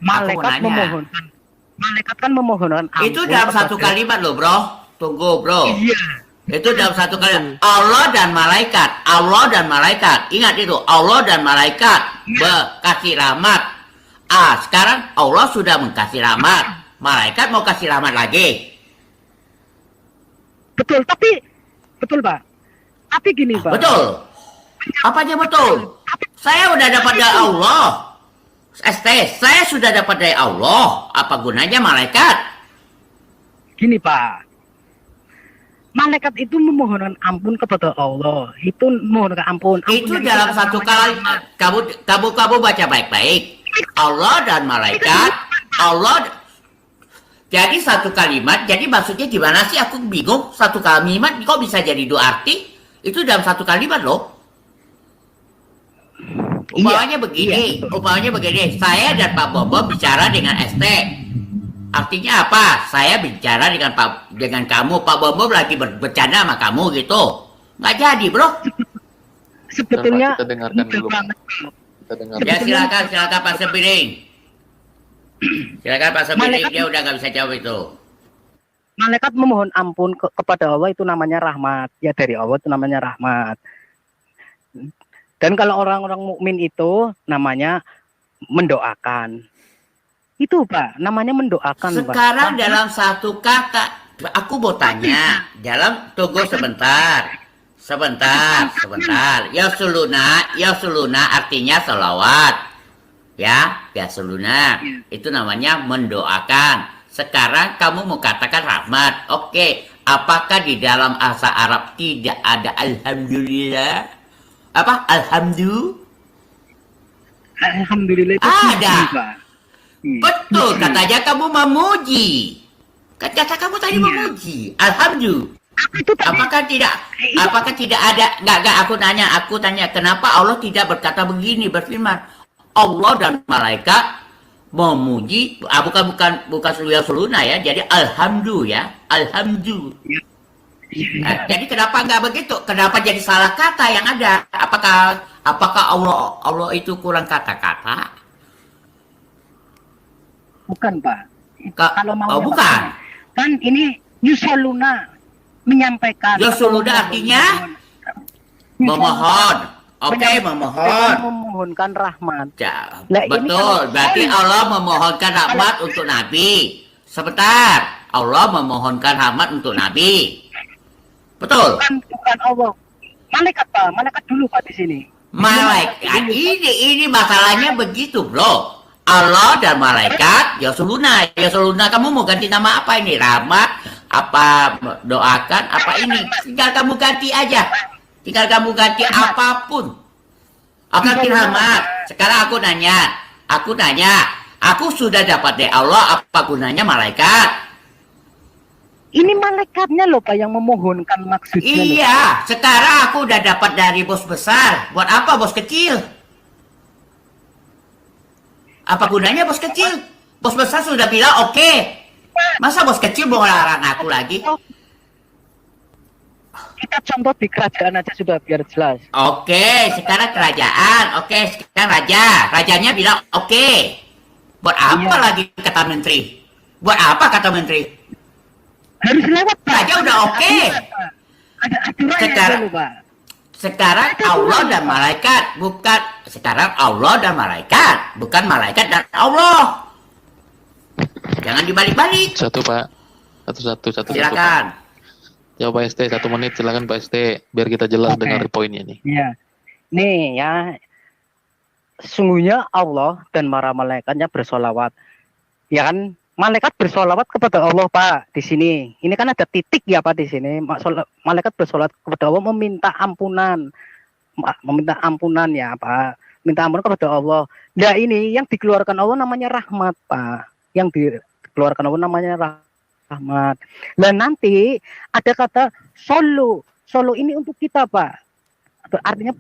A: Malaikat kan memohonkan ampun.
H: Itu dalam satu kalimat loh, bro. Tunggu, bro.
E: Iya.
H: Itu dalam satu kalimat. Allah dan malaikat. Ingat itu, Allah dan malaikat berkasih rahmat. Sekarang Allah sudah mengkasih rahmat. Malaikat mau kasih rahmat lagi.
E: Betul, Pak. Tapi gini, Pak.
H: Betul. Apa aja betul? Saya udah dapat dari Allah. Saya sudah dapat dari Allah. Apa gunanya malaikat?
E: Gini, Pak. Malaikat itu memohonkan ampun kepada Allah. Itu memohonkan ampun.
H: Itu dalam satu kali. Kamu baca baik-baik. Allah dan malaikat. Allah. Jadi satu kalimat. Jadi maksudnya gimana sih? Aku bingung. Satu kalimat kok bisa jadi dua arti? Itu dalam satu kalimat loh. Umpamanya begini. Saya dan Pak Bobo bicara dengan ST. Artinya apa? Saya bicara dengan kamu. Pak Bobo lagi bercanda sama kamu gitu. Nggak jadi, bro.
E: Sebetulnya
F: Kita dengarkan dulu, Pak. Kita dengarkan.
H: Ya silakan Pak Sebiring. Silakan Pak Sebiring, dia udah nggak bisa jawab itu.
A: Malaikat memohon ampun kepada Allah itu namanya rahmat. Ya, dari Allah itu namanya rahmat. Dan kalau orang-orang mukmin itu namanya mendoakan. Itu, Pak, namanya mendoakan, Pak.
H: Sekarang dalam satu kata, aku mau tanya, tunggu sebentar. Ya suluna artinya selawat. Ya suluna. Itu namanya mendoakan. Sekarang kamu mau katakan rahmat. Oke, apakah di dalam bahasa Arab tidak ada alhamdulillah? Apa?
E: Alhamdulillah itu
H: ada.
E: Pak.
H: Betul, katanya kamu memuji. Kata kamu tadi memuji. Alhamdulillah. Apakah tidak ada? Enggak, aku tanya kenapa Allah tidak berkata begini, berfirman Allah dan malaikat memuji, bukan seluna ya. Jadi alhamdulillah ya. Alhamdulillah. Nah, jadi kenapa enggak begitu? Kenapa jadi salah kata yang ada? Apakah Allah itu kurang kata-kata?
E: Bukan, Pak. Kalau mau
H: bukan.
E: Kan ini yusoluna menyampaikan.
H: Yusoluna artinya memohon. Oke, memohon.
A: Memohonkan rahmat.
H: Ya,
A: Nah, ini
H: betul. Berarti Allah memohonkan rahmat untuk Nabi. Sebentar. Allah memohonkan rahmat untuk Nabi. Betul.
E: Bukan Allah. Malaikat, Pak. Malaikat dulu, Pak, di sini.
H: Malaikat. Ini masalahnya begitu, bro. Allah dan malaikat, ya suluna kamu mau ganti nama apa ini? Rahmat, apa doakan, apa ini? Tinggal kamu ganti aja. Tinggal kamu ganti apapun. Oke, Rahmat. Sekarang aku nanya. Aku sudah dapat dari Allah, apa gunanya malaikat?
A: Ini malaikatnya loh Pak yang memohonkan maksudnya.
H: Iya, sekarang aku udah dapat dari bos besar. Buat apa bos kecil? Apa gunanya bos kecil? Bos besar sudah bilang oke. Masa bos kecil mau larang aku lagi?
A: Kita contoh di kerajaan aja sudah biar jelas.
H: Oke, sekarang kerajaan. Oke, sekarang raja. Rajanya bilang oke. Buat apa lagi kata menteri? Buat apa kata menteri?
A: Harus lewat Pak.
H: Raja udah oke.
A: Ada aturannya
H: Sekarang-
A: dulu Pak.
H: Sekarang Allah dan malaikat, bukan sekarang Allah dan malaikat, bukan malaikat dan Allah. Jangan dibalik-balik.
F: Satu Pak. Satu Pak.
H: Silakan.
F: Ya Pak ST 1 menit silakan Pak ST biar kita jelas
A: Oke.
F: dengar poinnya nih.
A: Iya. Nih ya. Sungguhnya Allah dan para malaikatnya bersolawat. Ya kan? Malaikat bersolawat kepada Allah Pak di sini. Ini kan ada titik ya Pak di sini. Malaikat bersolawat kepada Allah meminta ampunan. Meminta ampunan ya Pak. Minta ampunan kepada Allah. Nah ini yang dikeluarkan Allah namanya rahmat Pak. Yang dikeluarkan Allah namanya rahmat. Nah nanti ada kata solo. Solo ini untuk kita Pak. Artinya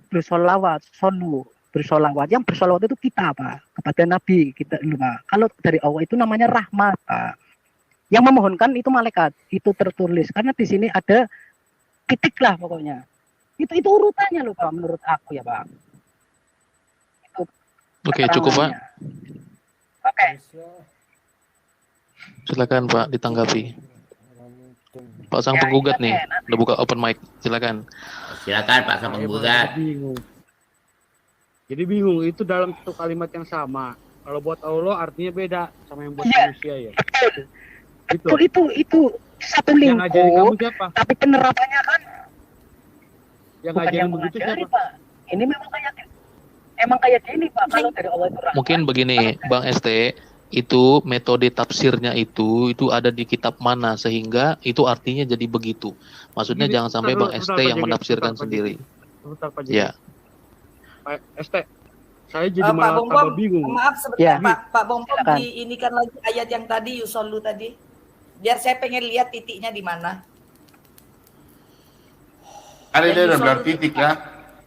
A: bersolawat. Solo. Bersolawat. Yang bersolawat itu kita Pak. Kepada Nabi kita Pak. Kalau dari Allah itu namanya rahmat Pak. Yang memohonkan itu malaikat. Itu tertulis. Karena di sini ada titik lah pokoknya. Itu urutannya loh Pak menurut aku ya Pak.
F: Oke, cukup Pak.
A: Oke.
F: Silakan Pak ditanggapi. Pak sang
A: Ya,
F: penggugat
A: iya,
F: nih, udah buka open mic. Silakan.
H: Silakan Pak Sang Penggugat.
G: Jadi bingung itu dalam satu kalimat yang sama. Kalau buat Allah artinya beda sama yang buat
A: Iya.
G: manusia ya.
A: Itu satu
G: Yang ngajarin kamu
A: lingkup.
G: siapa?
A: Tapi penerapannya kan
G: Yang
A: bukan
G: ngajarin
A: yang
G: begitu
A: mengajari
G: siapa?
A: Pak. Ini emang kayak gini Pak. Kalau dari Allah itu rahmat.
F: Mungkin begini, Bang ST, itu metode tafsirnya itu ada di kitab mana sehingga itu artinya jadi begitu. Maksudnya
G: Gini,
F: jangan sampai
G: bentar,
F: Bang
G: bentar,
F: ST
G: Pak
F: yang
G: Jegi,
F: menafsirkan
G: bentar, Pak
F: sendiri.
G: Sebentar Pak Jegi.
F: Ya.
G: Pak ST, saya jadi
C: Pak
G: malah
C: Bom
G: tambah
C: Bom,
G: bingung.
C: maaf sebentar
A: Ya.
C: Pak Bom Bom,
A: Silakan.
C: ini kan lagi ayat yang tadi Yusollu tadi. Biar saya pengen lihat titiknya di mana.
B: Ada
C: Yang
B: dia udah
C: Yusollu
B: bilang titik ya.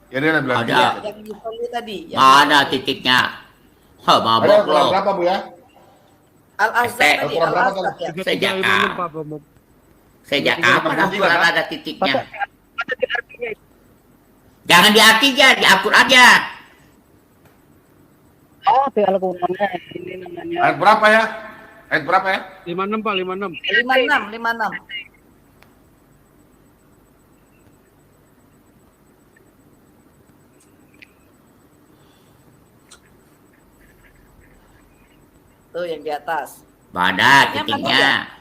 B: Ya dia udah bilang
H: Ada.
B: titik.
C: Yang Yusollu tadi. Yang
H: Mana titiknya? Hah,
B: Ada
H: mabok
B: Al-Quran
H: lo.
B: berapa Bu ya?
C: Al-Azhar
H: Eh,
C: tadi,
B: Al-Quran berapa
C: Al-Azhar ya.
H: Sejak
G: 356 Pak Bom.
H: Sejak
B: Tiga,
H: kapan
B: tiga,
H: Al-Quran
B: kan?
H: ada titiknya?
A: Ada di artinya.
H: Jangan diartinya, diakur aja.
A: Oh, di Al-Qur'annya ini namanya.
B: Ayat berapa ya? Ayat berapa ya?
G: 56 Pak, 56.
C: 56. Tuh yang di atas.
H: Mana titiknya?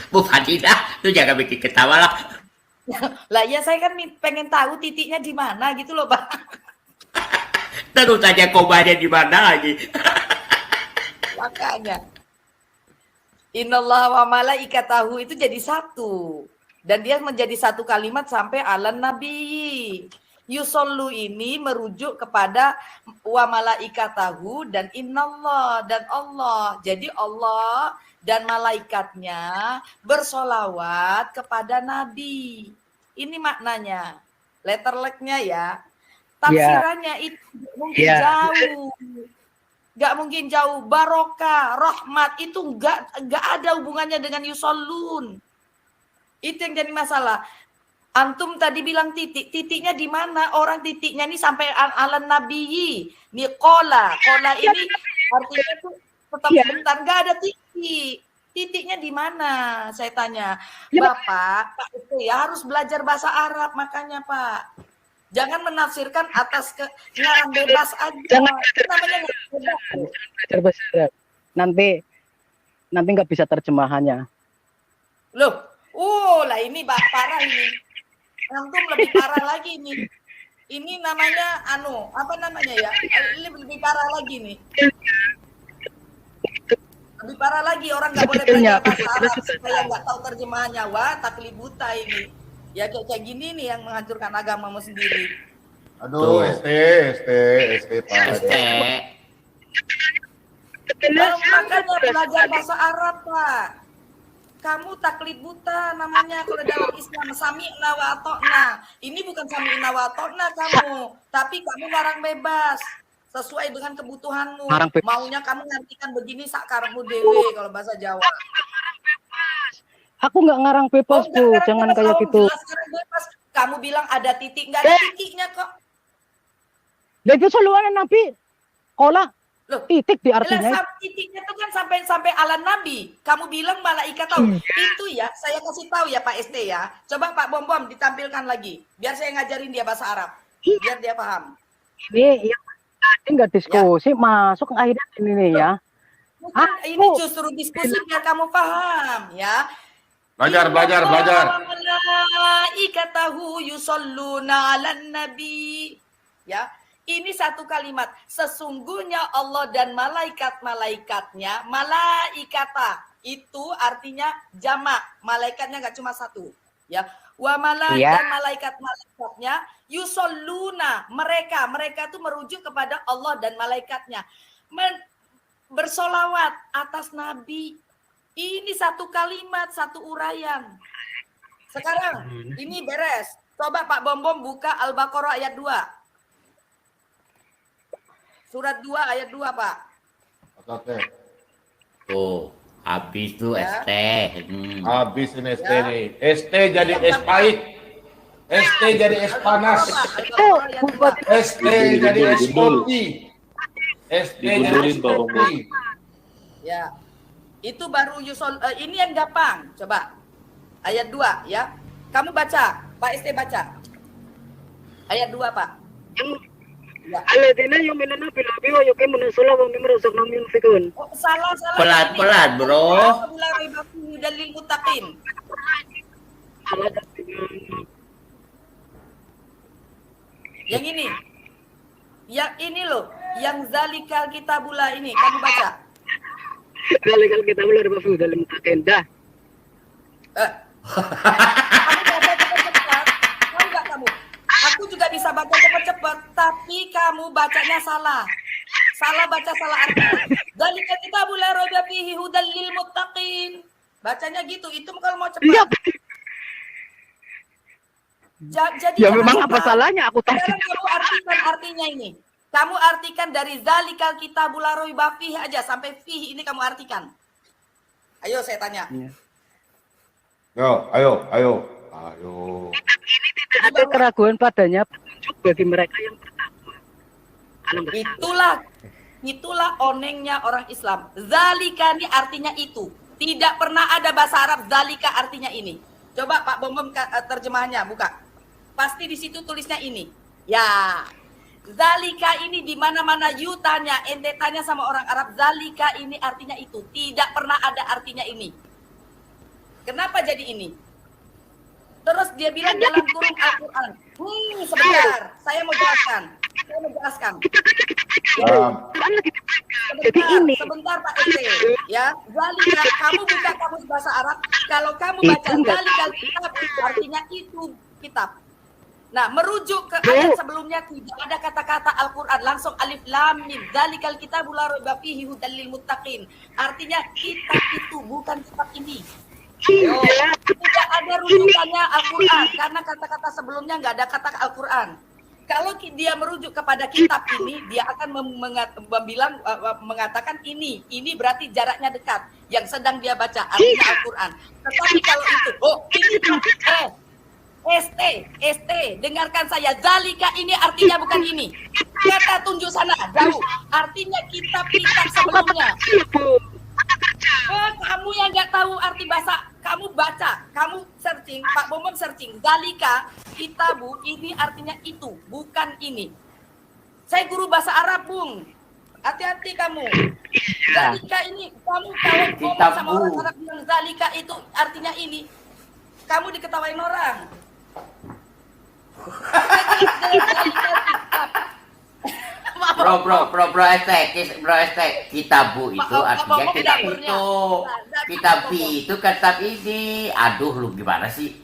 H: Bu Fadilah, lu jangan bikin ketawa lah.
C: Lah ya saya kan pengen tahu titiknya di mana gitu loh Pak.
H: Terus aja komanya di mana lagi.
C: Makanya. Innallaha wa malaikatahu itu jadi satu. Dan dia menjadi satu kalimat sampai alan nabi. Yusollu ini merujuk kepada wa malaikatahu dan innallah dan Allah. Jadi Allah dan malaikatnya bersolawat kepada Nabi. Ini maknanya. Letter luck-nya ya. Tafsirannya itu mungkin
A: Ya.
C: jauh. Gak mungkin jauh. Barokah, rahmat itu gak ada hubungannya dengan yusollun. Itu yang jadi masalah. Antum tadi bilang titik. Titiknya di mana? Orang titiknya ini sampai alan nabiyyi. Nih kola ini artinya itu tetap
A: Ya.
C: sebentar. Gak ada titik. Titiknya di mana? Saya tanya.
A: Ya,
C: Bapak, Pak itu ya harus belajar bahasa Arab makanya Pak. Jangan menafsirkan atas ngarang bebas aja.
A: Jangan.
C: Itu namanya ngarang bebas.
A: Belajar bahasa Arab. Nanti nggak bisa terjemahannya.
C: Loh, lah ini parah ini. Antum lebih parah lagi nih. Ini namanya apa namanya ya? Ini lebih parah lagi nih. Lebih parah lagi orang nggak boleh belajar bahasa Arab supaya nggak tahu terjemahannya. Wah, taklibuta ini. Ya kayak gini nih yang menghancurkan agamamu sendiri.
B: Aduh,
H: Tuh.
B: ST Pak.
H: ST.
C: Makanya belajar bahasa Arab, Pak. Kamu taklid buta namanya kalau dalam Islam, sami'na wa ata'na. Ini bukan sami'na wa ata'na kamu, tapi kamu ngarang bebas sesuai dengan kebutuhanmu. Maunya kamu ngartikan begini sakarmu dewe kalau bahasa Jawa.
A: Aku nggak ngarang bebas, Bu. Jangan kayak gitu.
C: Bebas. Kamu bilang ada titik, nggak ada titiknya kok.
A: Dan itu selalu Nabi. Kola.
C: Loh,
A: titik di artinya.
C: Titiknya itu kan sampai ala Nabi. Kamu bilang malaikat tahu. Itu ya, saya kasih tahu ya Pak ST ya. Coba Pak Bom ditampilkan lagi. Biar saya ngajarin dia bahasa Arab. Biar dia paham.
A: Ini yang tadi nggak diskusi, masuk akhirnya ini nih ya.
C: Ini justru diskusi biar kamu paham ya.
B: Belajar.
C: Malaikatahu yusalluna 'alan nabi. Ya. Ini satu kalimat. Sesungguhnya Allah dan malaikat-malaikatnya, malaikata itu artinya jamak. Malaikatnya nggak cuma satu, ya. Wa dan malaikat-malaikatnya yusalluna, mereka itu merujuk kepada Allah dan malaikatnya. Bersolawat atas Nabi. Ini satu kalimat, satu uraian. Sekarang ini beres. Coba Pak Bom buka Al-Baqarah ayat 2. Surat 2 ayat 2, Pak.
B: Oke.
H: Tuh, habis tuh
C: Ya.
H: ST.
B: Habis ini ST nih. ST jadi es pahit. ST jadi es panas. ST jadi es kopi. ST jadi es kopi.
C: Ya. Itu baru ini yang gampang. Coba. Ayat 2 ya. Kamu baca, Pak ST baca. Ayat 2, Pak. Ya.
A: Alladzina yu'minuna bil ghaibi wa yuqimuna sholata wa mimma razaqnahum yunfiqun.
C: Oh, salah.
H: Pelan-pelan, Bro.
C: Dalil muttaqin. Yang ini. Yang ini loh, yang zalikal kitabula ini kamu baca.
A: Zalikal kitabul la raiba fihi hudal lil muttaqin. Dah.
C: Kamu baca cepat-cepat. Tahu nggak kamu? Aku juga bisa baca cepat-cepat, tapi kamu bacanya salah. Salah baca, salah arti. Zalikal kitabul la raiba fihi hudal lil muttaqin. Bacanya gitu. Itu kalau mau cepat. Jadi
A: Ya memang apa salahnya aku tahu.
C: sekarang kamu artikan artinya ini. Kamu artikan dari zalikal kitabul la raiba fihi aja sampai fihi ini kamu artikan. Ayo saya tanya.
B: Ayo.
A: Ada keraguan padanya petunjuk bagi mereka yang bertakwa.
C: Itulah onengnya orang Islam. Zalika ini artinya itu. Tidak pernah ada bahasa Arab zalika artinya ini. Coba Pak Bom terjemahannya buka. Pasti di situ tulisnya ini. Ya. Zalika ini di mana-mana you tanya, ente tanya sama orang Arab, zalika ini artinya itu. Tidak pernah ada artinya ini. Kenapa jadi ini? Terus dia bilang dalam kurung Al-Quran. Sebentar, saya mau jelaskan.
A: Jadi ini.
C: Sebentar Pak ST. Ya, zalika, kamu buka kamus bahasa Arab. Kalau kamu baca zalika kitab, artinya itu kitab. Nah, merujuk ke ayat sebelumnya tidak ada kata-kata Al-Quran, langsung alif lam mim. Zalikal kitabul la raiba fihi hudal lil muttaqin. Artinya kitab itu bukan kitab ini. Tidak ada rujukannya Al-Quran karena kata-kata sebelumnya nggak ada kata Al-Quran. Kalau dia merujuk kepada kitab ini, dia akan mengatakan ini berarti jaraknya dekat. Yang sedang dia baca artinya Al-Quran. Tetapi kalau itu, ST, dengarkan saya. Zalika ini artinya bukan ini. Kata tunjuk sana, jauh. Artinya kitab-kitab sebelumnya. Kamu yang nggak tahu arti bahasa, kamu baca, kamu searching, Pak Bom searching. Zalika, kitabu, ini artinya itu, bukan ini. Saya guru bahasa Arab, Bung. Hati-hati kamu. Zalika ini, kamu kalau ngomong sama orang Arab bilang zalika itu artinya ini, kamu diketawain orang.
H: Bro estek kitabu itu artinya kitab itu. Kitab itu kitab ini. Aduh, lu gimana sih?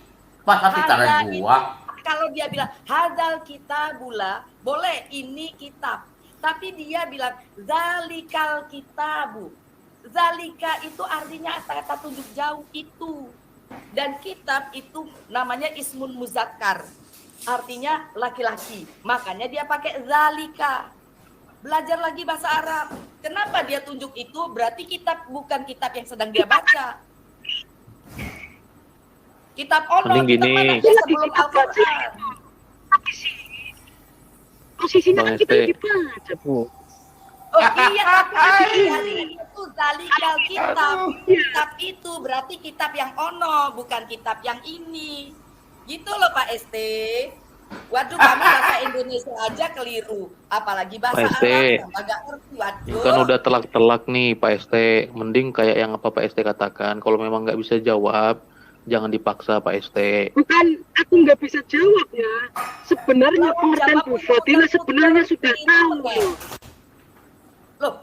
H: Pas hati taruh gua.
C: Kalau dia bilang hadal kitabula, boleh ini kitab. Tapi dia bilang zalikal kitabu. Zalika itu artinya kata tunjuk jauh itu. Dan kitab itu namanya ismun muzakkar. Artinya laki-laki. Makanya dia pakai zalika. Belajar lagi bahasa Arab. Kenapa dia tunjuk itu? Berarti kitab bukan kitab yang sedang dia baca. Kitab ono,
F: Mending
C: kitab
F: gini.
C: mana dia sebelum Al-Quran.
A: Posisinya
F: Bang
A: kan kita
F: ST.
A: dibaca, Bu.
C: Oh iya, tapi hari itu zalikal kitab. Kitab itu berarti kitab yang ono, bukan kitab yang ini. Gitu loh Pak ST. Waduh, kamu bahasa Indonesia aja keliru. Apalagi bahasa
F: Pak ST.
C: Arab, agak ngerti. Waduh.
F: Kan udah telak-telak nih Pak ST. Mending kayak yang apa Pak ST katakan. Kalau memang nggak bisa jawab, jangan dipaksa Pak ST.
A: Bukan, aku nggak bisa jawab ya. Sebenarnya pengertian Bu Fadila sebenarnya sudah tahu.
C: Loh,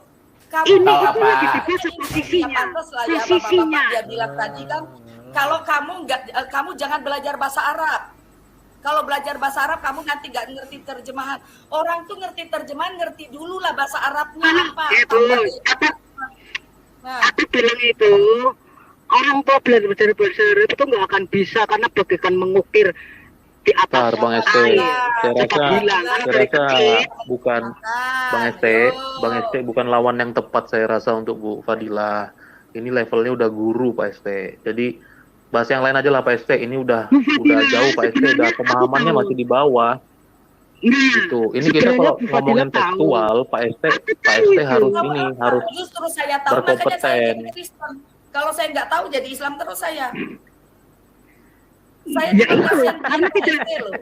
C: kamu
A: Ini
H: Tahu
A: aku
H: apa?
A: lagi dibaca posisinya. Posisinya.
C: Dia bilang tadi kan, kalau kamu nggak, kamu jangan belajar bahasa Arab. Kalau belajar bahasa Arab, kamu nanti nggak ngerti terjemahan. Orang tuh ngerti terjemahan, ngerti dulu lah bahasa Arabnya apa.
A: Itu,
C: Nah,
A: aku bilang itu, orang tua belajar bahasa Arab itu nggak akan bisa karena bagaikan mengukir di atas
F: Bentar, Bang ST.
A: air.
F: Saya rasa, bukan Bang ST, Bang ST bukan lawan yang tepat saya rasa untuk Bu Fadila. Ini levelnya udah guru Pak ST. Jadi bahas yang lain aja lah Pak ST. Ini udah jauh Pak ST, udah pemahamannya masih di bawah. Gitu. Ini kita kalau ngomongin tekstual, Pak ST harus ini, harus
C: justru saya tahu, makanya saya
F: berkompeten.
C: jadi Kristen. Kalau saya nggak tahu jadi Islam terus saya. Saya
A: Ya,
C: juga
A: itu,
C: kasihan
A: karena
C: Pak
A: tidak-
C: ST loh.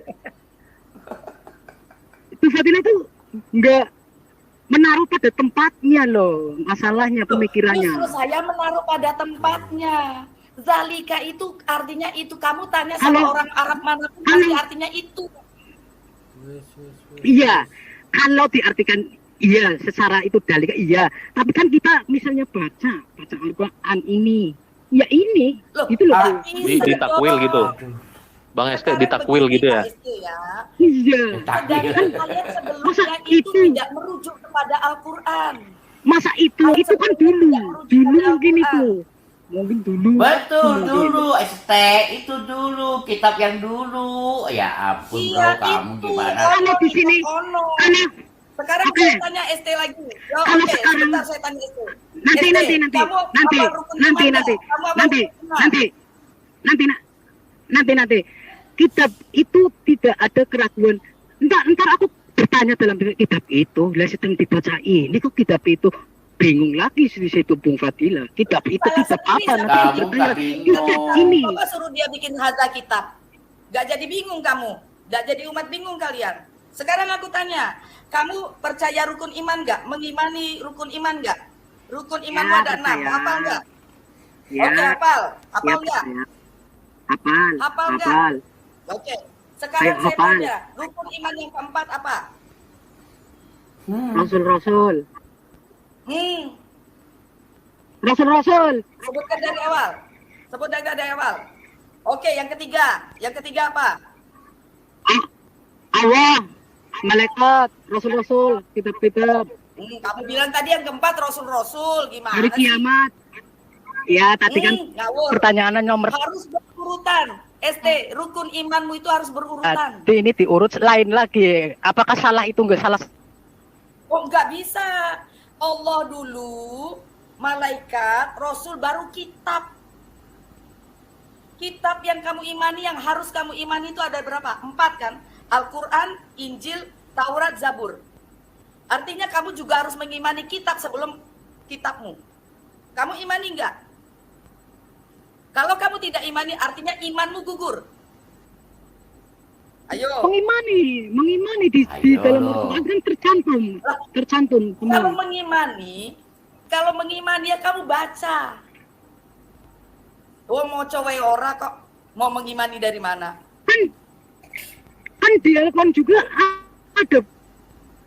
A: Bu Fadila tuh nggak menaruh pada tempatnya loh, masalahnya pemikirannya.
C: Justru saya menaruh pada tempatnya. Zalika itu artinya itu. Kamu tanya sama
A: Halo.
C: orang Arab manapun pasti artinya itu.
A: Iya, kalau diartikan iya secara itu dalika iya, tapi kan kita misalnya baca Al-Quran ini, ya ini,
C: Loh,
A: gitu loh. Bu.
F: Ditakwil gitu. Bang ST ditakwil gitu ya.
A: Iya.
C: Sedangkan kalian sebelumnya
A: Masa
C: itu
A: itu?
C: tidak merujuk kepada Al-Quran.
A: Masa itu kan dulu mungkin itu, mungkin dulu.
H: Betul
A: Mungkin.
H: dulu, ST itu dulu, kitab yang dulu. Ya ampun bro, kamu gimana?
A: Kalau di sini,
C: Ono.
A: kalau
C: Sekarang
A: Oke.
C: saya tanya ST lagi. Oh,
A: Kalau
C: oke,
A: sekarang-
C: sebentar saya tanya ST.
A: nanti
C: ST,
A: nanti
C: kamu apa rukun iman nggak? Kamu apa rukun iman?
A: nanti kitab itu tidak ada keraguan. Entar aku bertanya dalam kitab itu, lah sedang dibaca ini kok kitab itu bingung lagi di situ Bung Fadila. Kitab itu
C: Saya
A: kitab
C: sendiri
A: apa
C: saya
A: nanti
H: Kamu
A: bertanya.
H: nggak bingung.
A: Kitab ini.
C: Coba suruh dia bikin hadza kitab. Gak jadi bingung kamu. Gak jadi umat bingung kalian. Sekarang aku tanya, kamu percaya rukun iman nggak? Mengimani rukun iman nggak? Rukun iman
A: Ya,
C: ada 6,
A: percaya.
C: hafal nggak?
A: Ya,
C: Oke, hafal. Hafal
A: ya,
C: nggak?
A: percaya. Hafal.
C: Hafal nggak?
A: Hafal.
C: Oke. Sekarang
A: Ayo,
C: saya
A: hafal.
C: tanya, rukun iman yang keempat apa?
A: Rasul-rasul.
C: Hmm,
A: Rasul-rasul.
C: sebutkan dari awal. Sebutkan dari awal. Oke, yang ketiga. Yang ketiga apa?
A: Allah. Malaikat. Rasul-rasul. Kitab-kitab.
C: Kamu bilang tadi yang keempat Rasul-Rasul. Gimana
A: Hari
C: sih?
A: kiamat. Ya, tadi kan
C: Ngawur.
A: pertanyaannya nomor
C: Harus berurutan. ST, rukun imanmu itu harus berurutan.
A: ini diurut lain lagi. Apakah salah itu enggak salah?
C: Oh, nggak bisa. Allah dulu, malaikat, Rasul, baru kitab. Kitab yang kamu imani, yang harus kamu imani itu ada berapa? 4 kan? Al-Quran, Injil, Taurat, Zabur. Artinya kamu juga harus mengimani kitab sebelum kitabmu. Kamu imani nggak? Kalau kamu tidak imani, artinya imanmu gugur. Ayo.
A: Mengimani di
H: Ayo
A: dalam
H: loh.
A: Al-Quran kan tercantum
C: Kamu
A: semua.
C: kalau mengimani ya kamu baca. Oh, mau cowe ora kok. Mau mengimani dari mana?
A: Kan di Al-Quran juga ada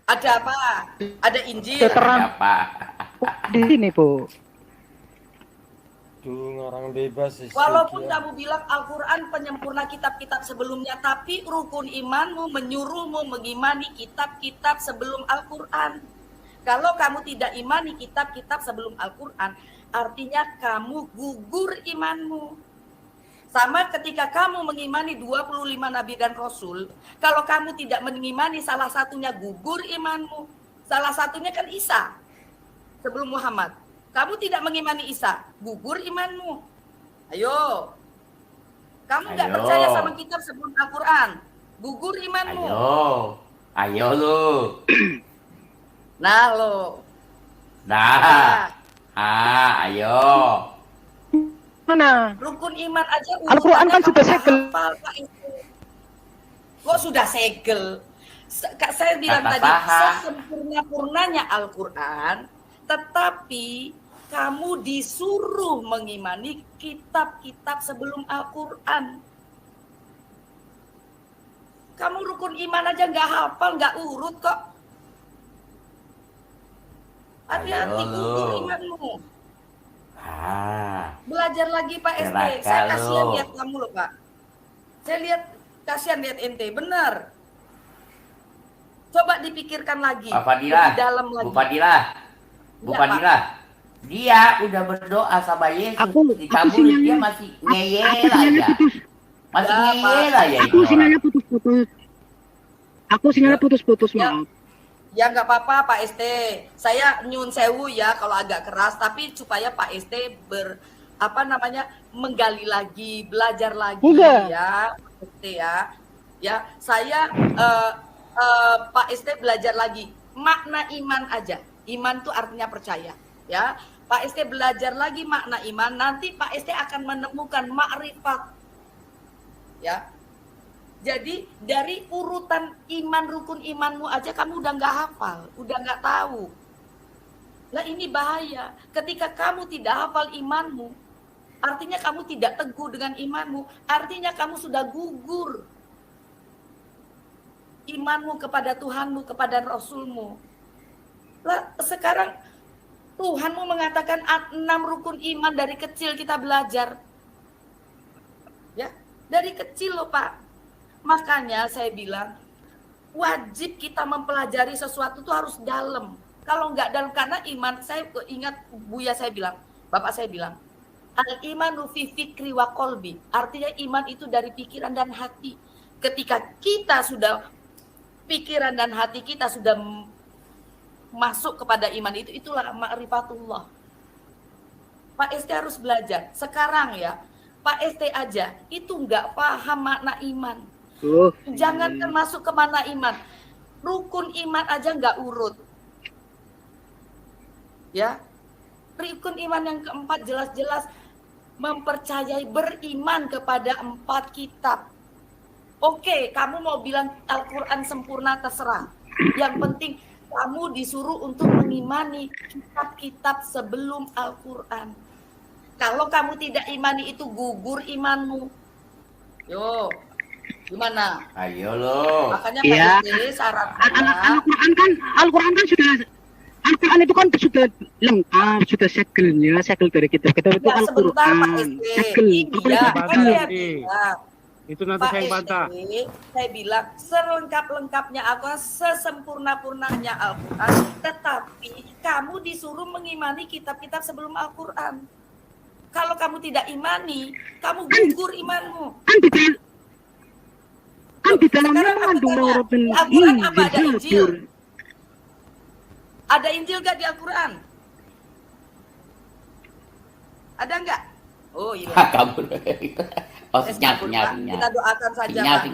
C: Ada apa? Ada Injil.
A: terang
H: Apa?
A: di sini, Bu.
J: dong, orang bebas sih.
C: Walaupun kamu bilang Al-Quran penyempurna kitab-kitab sebelumnya, tapi rukun imanmu menyuruhmu mengimani kitab-kitab sebelum Al-Quran. Kalau kamu tidak imani kitab-kitab sebelum Al-Quran, artinya kamu gugur imanmu. Sama ketika kamu mengimani 25 nabi dan rasul, kalau kamu tidak mengimani salah satunya gugur imanmu. Salah satunya kan Isa sebelum Muhammad. Kamu tidak mengimani Isa, gugur imanmu. Ayo. Kamu nggak percaya sama kitab sebelum Al-Quran, gugur imanmu.
H: Ayo lu.
C: Nah lo.
H: Nah. Ayo.
A: Mana?
C: Rukun iman aja
A: Al-Quran kan sudah segel.
C: Kok sudah segel? Saya bilang tadi, sesempurna-purnanya Al-Quran, tetapi kamu disuruh mengimani kitab-kitab sebelum Al-Quran. Kamu rukun iman aja nggak hafal, nggak urut kok. Hati-hati gugur imanmu. Belajar lagi Pak SD. Saya kasihan lihat kamu loh Pak. Saya lihat kasihan lihat ente, benar. Coba dipikirkan lagi.
H: Pak Fadilah,
C: dalam lagi.
H: Bu Fadilah. Dia udah berdoa sama Yesus. Dikabul, dia masih ngeyel aja. Masih ngeyel aja.
A: Aku sinyalnya putus-putus. Maaf.
C: Ya nggak apa-apa Pak ST. Saya nyun sewu ya kalau agak keras, tapi supaya Pak ST menggali lagi, belajar lagi ya, Pak ST ya. Ya, saya Pak ST belajar lagi makna iman aja. Iman itu artinya percaya, ya. Pak ST belajar lagi makna iman, nanti Pak ST akan menemukan makrifat. Ya. Jadi dari urutan iman, rukun imanmu aja kamu udah nggak hafal, udah nggak tahu. Nah ini bahaya. Ketika kamu tidak hafal imanmu, artinya kamu tidak teguh dengan imanmu, artinya kamu sudah gugur imanmu kepada Tuhanmu, kepada Rasulmu. Lah sekarang Tuhanmu mengatakan 6 rukun iman dari kecil kita belajar. Ya, dari kecil loh Pak. Makanya saya bilang wajib kita mempelajari sesuatu itu harus dalam. Kalau nggak dalam, karena iman, saya ingat Buya saya bilang, Bapak saya bilang, al-imanu fi fikri wa qalbi. Artinya iman itu dari pikiran dan hati. Ketika kita sudah pikiran dan hati kita sudah masuk kepada iman itu, itulah ma'rifatullah. Pak ST harus belajar. Sekarang ya, Pak ST aja itu nggak paham makna iman. Jangankan masuk ke mana iman, rukun iman aja nggak urut. Ya, rukun iman yang keempat jelas-jelas mempercayai, beriman kepada 4 kitab. Oke, kamu mau bilang Al-Quran sempurna terserah. Yang penting kamu disuruh untuk mengimani kitab-kitab sebelum Al-Quran. Kalau kamu tidak imani itu gugur imanmu. Yo. Gimana?
H: Ayo lo.
C: Makanya Pak ST syaratnya
A: Al-Quran itu kan sudah lengkap, sudah segel dari kitab-kitab itu Al-Quran.
G: Itu nanti saya bantah.
C: Saya bilang selengkap-lengkapnya Al-Quran, sesempurna-purnanya Al-Quran, tetapi kamu disuruh mengimani kitab-kitab sebelum Al-Quran. Kalau kamu tidak imani, kamu gugur imanmu.
A: Kan di dalamnya mengandung Al-Quran
C: apa ada Injil? Ada Injil gak di Al-Quran? Ada nggak? Oh iya.
H: Kabur. Oh sinyal.
C: Kita doakan saja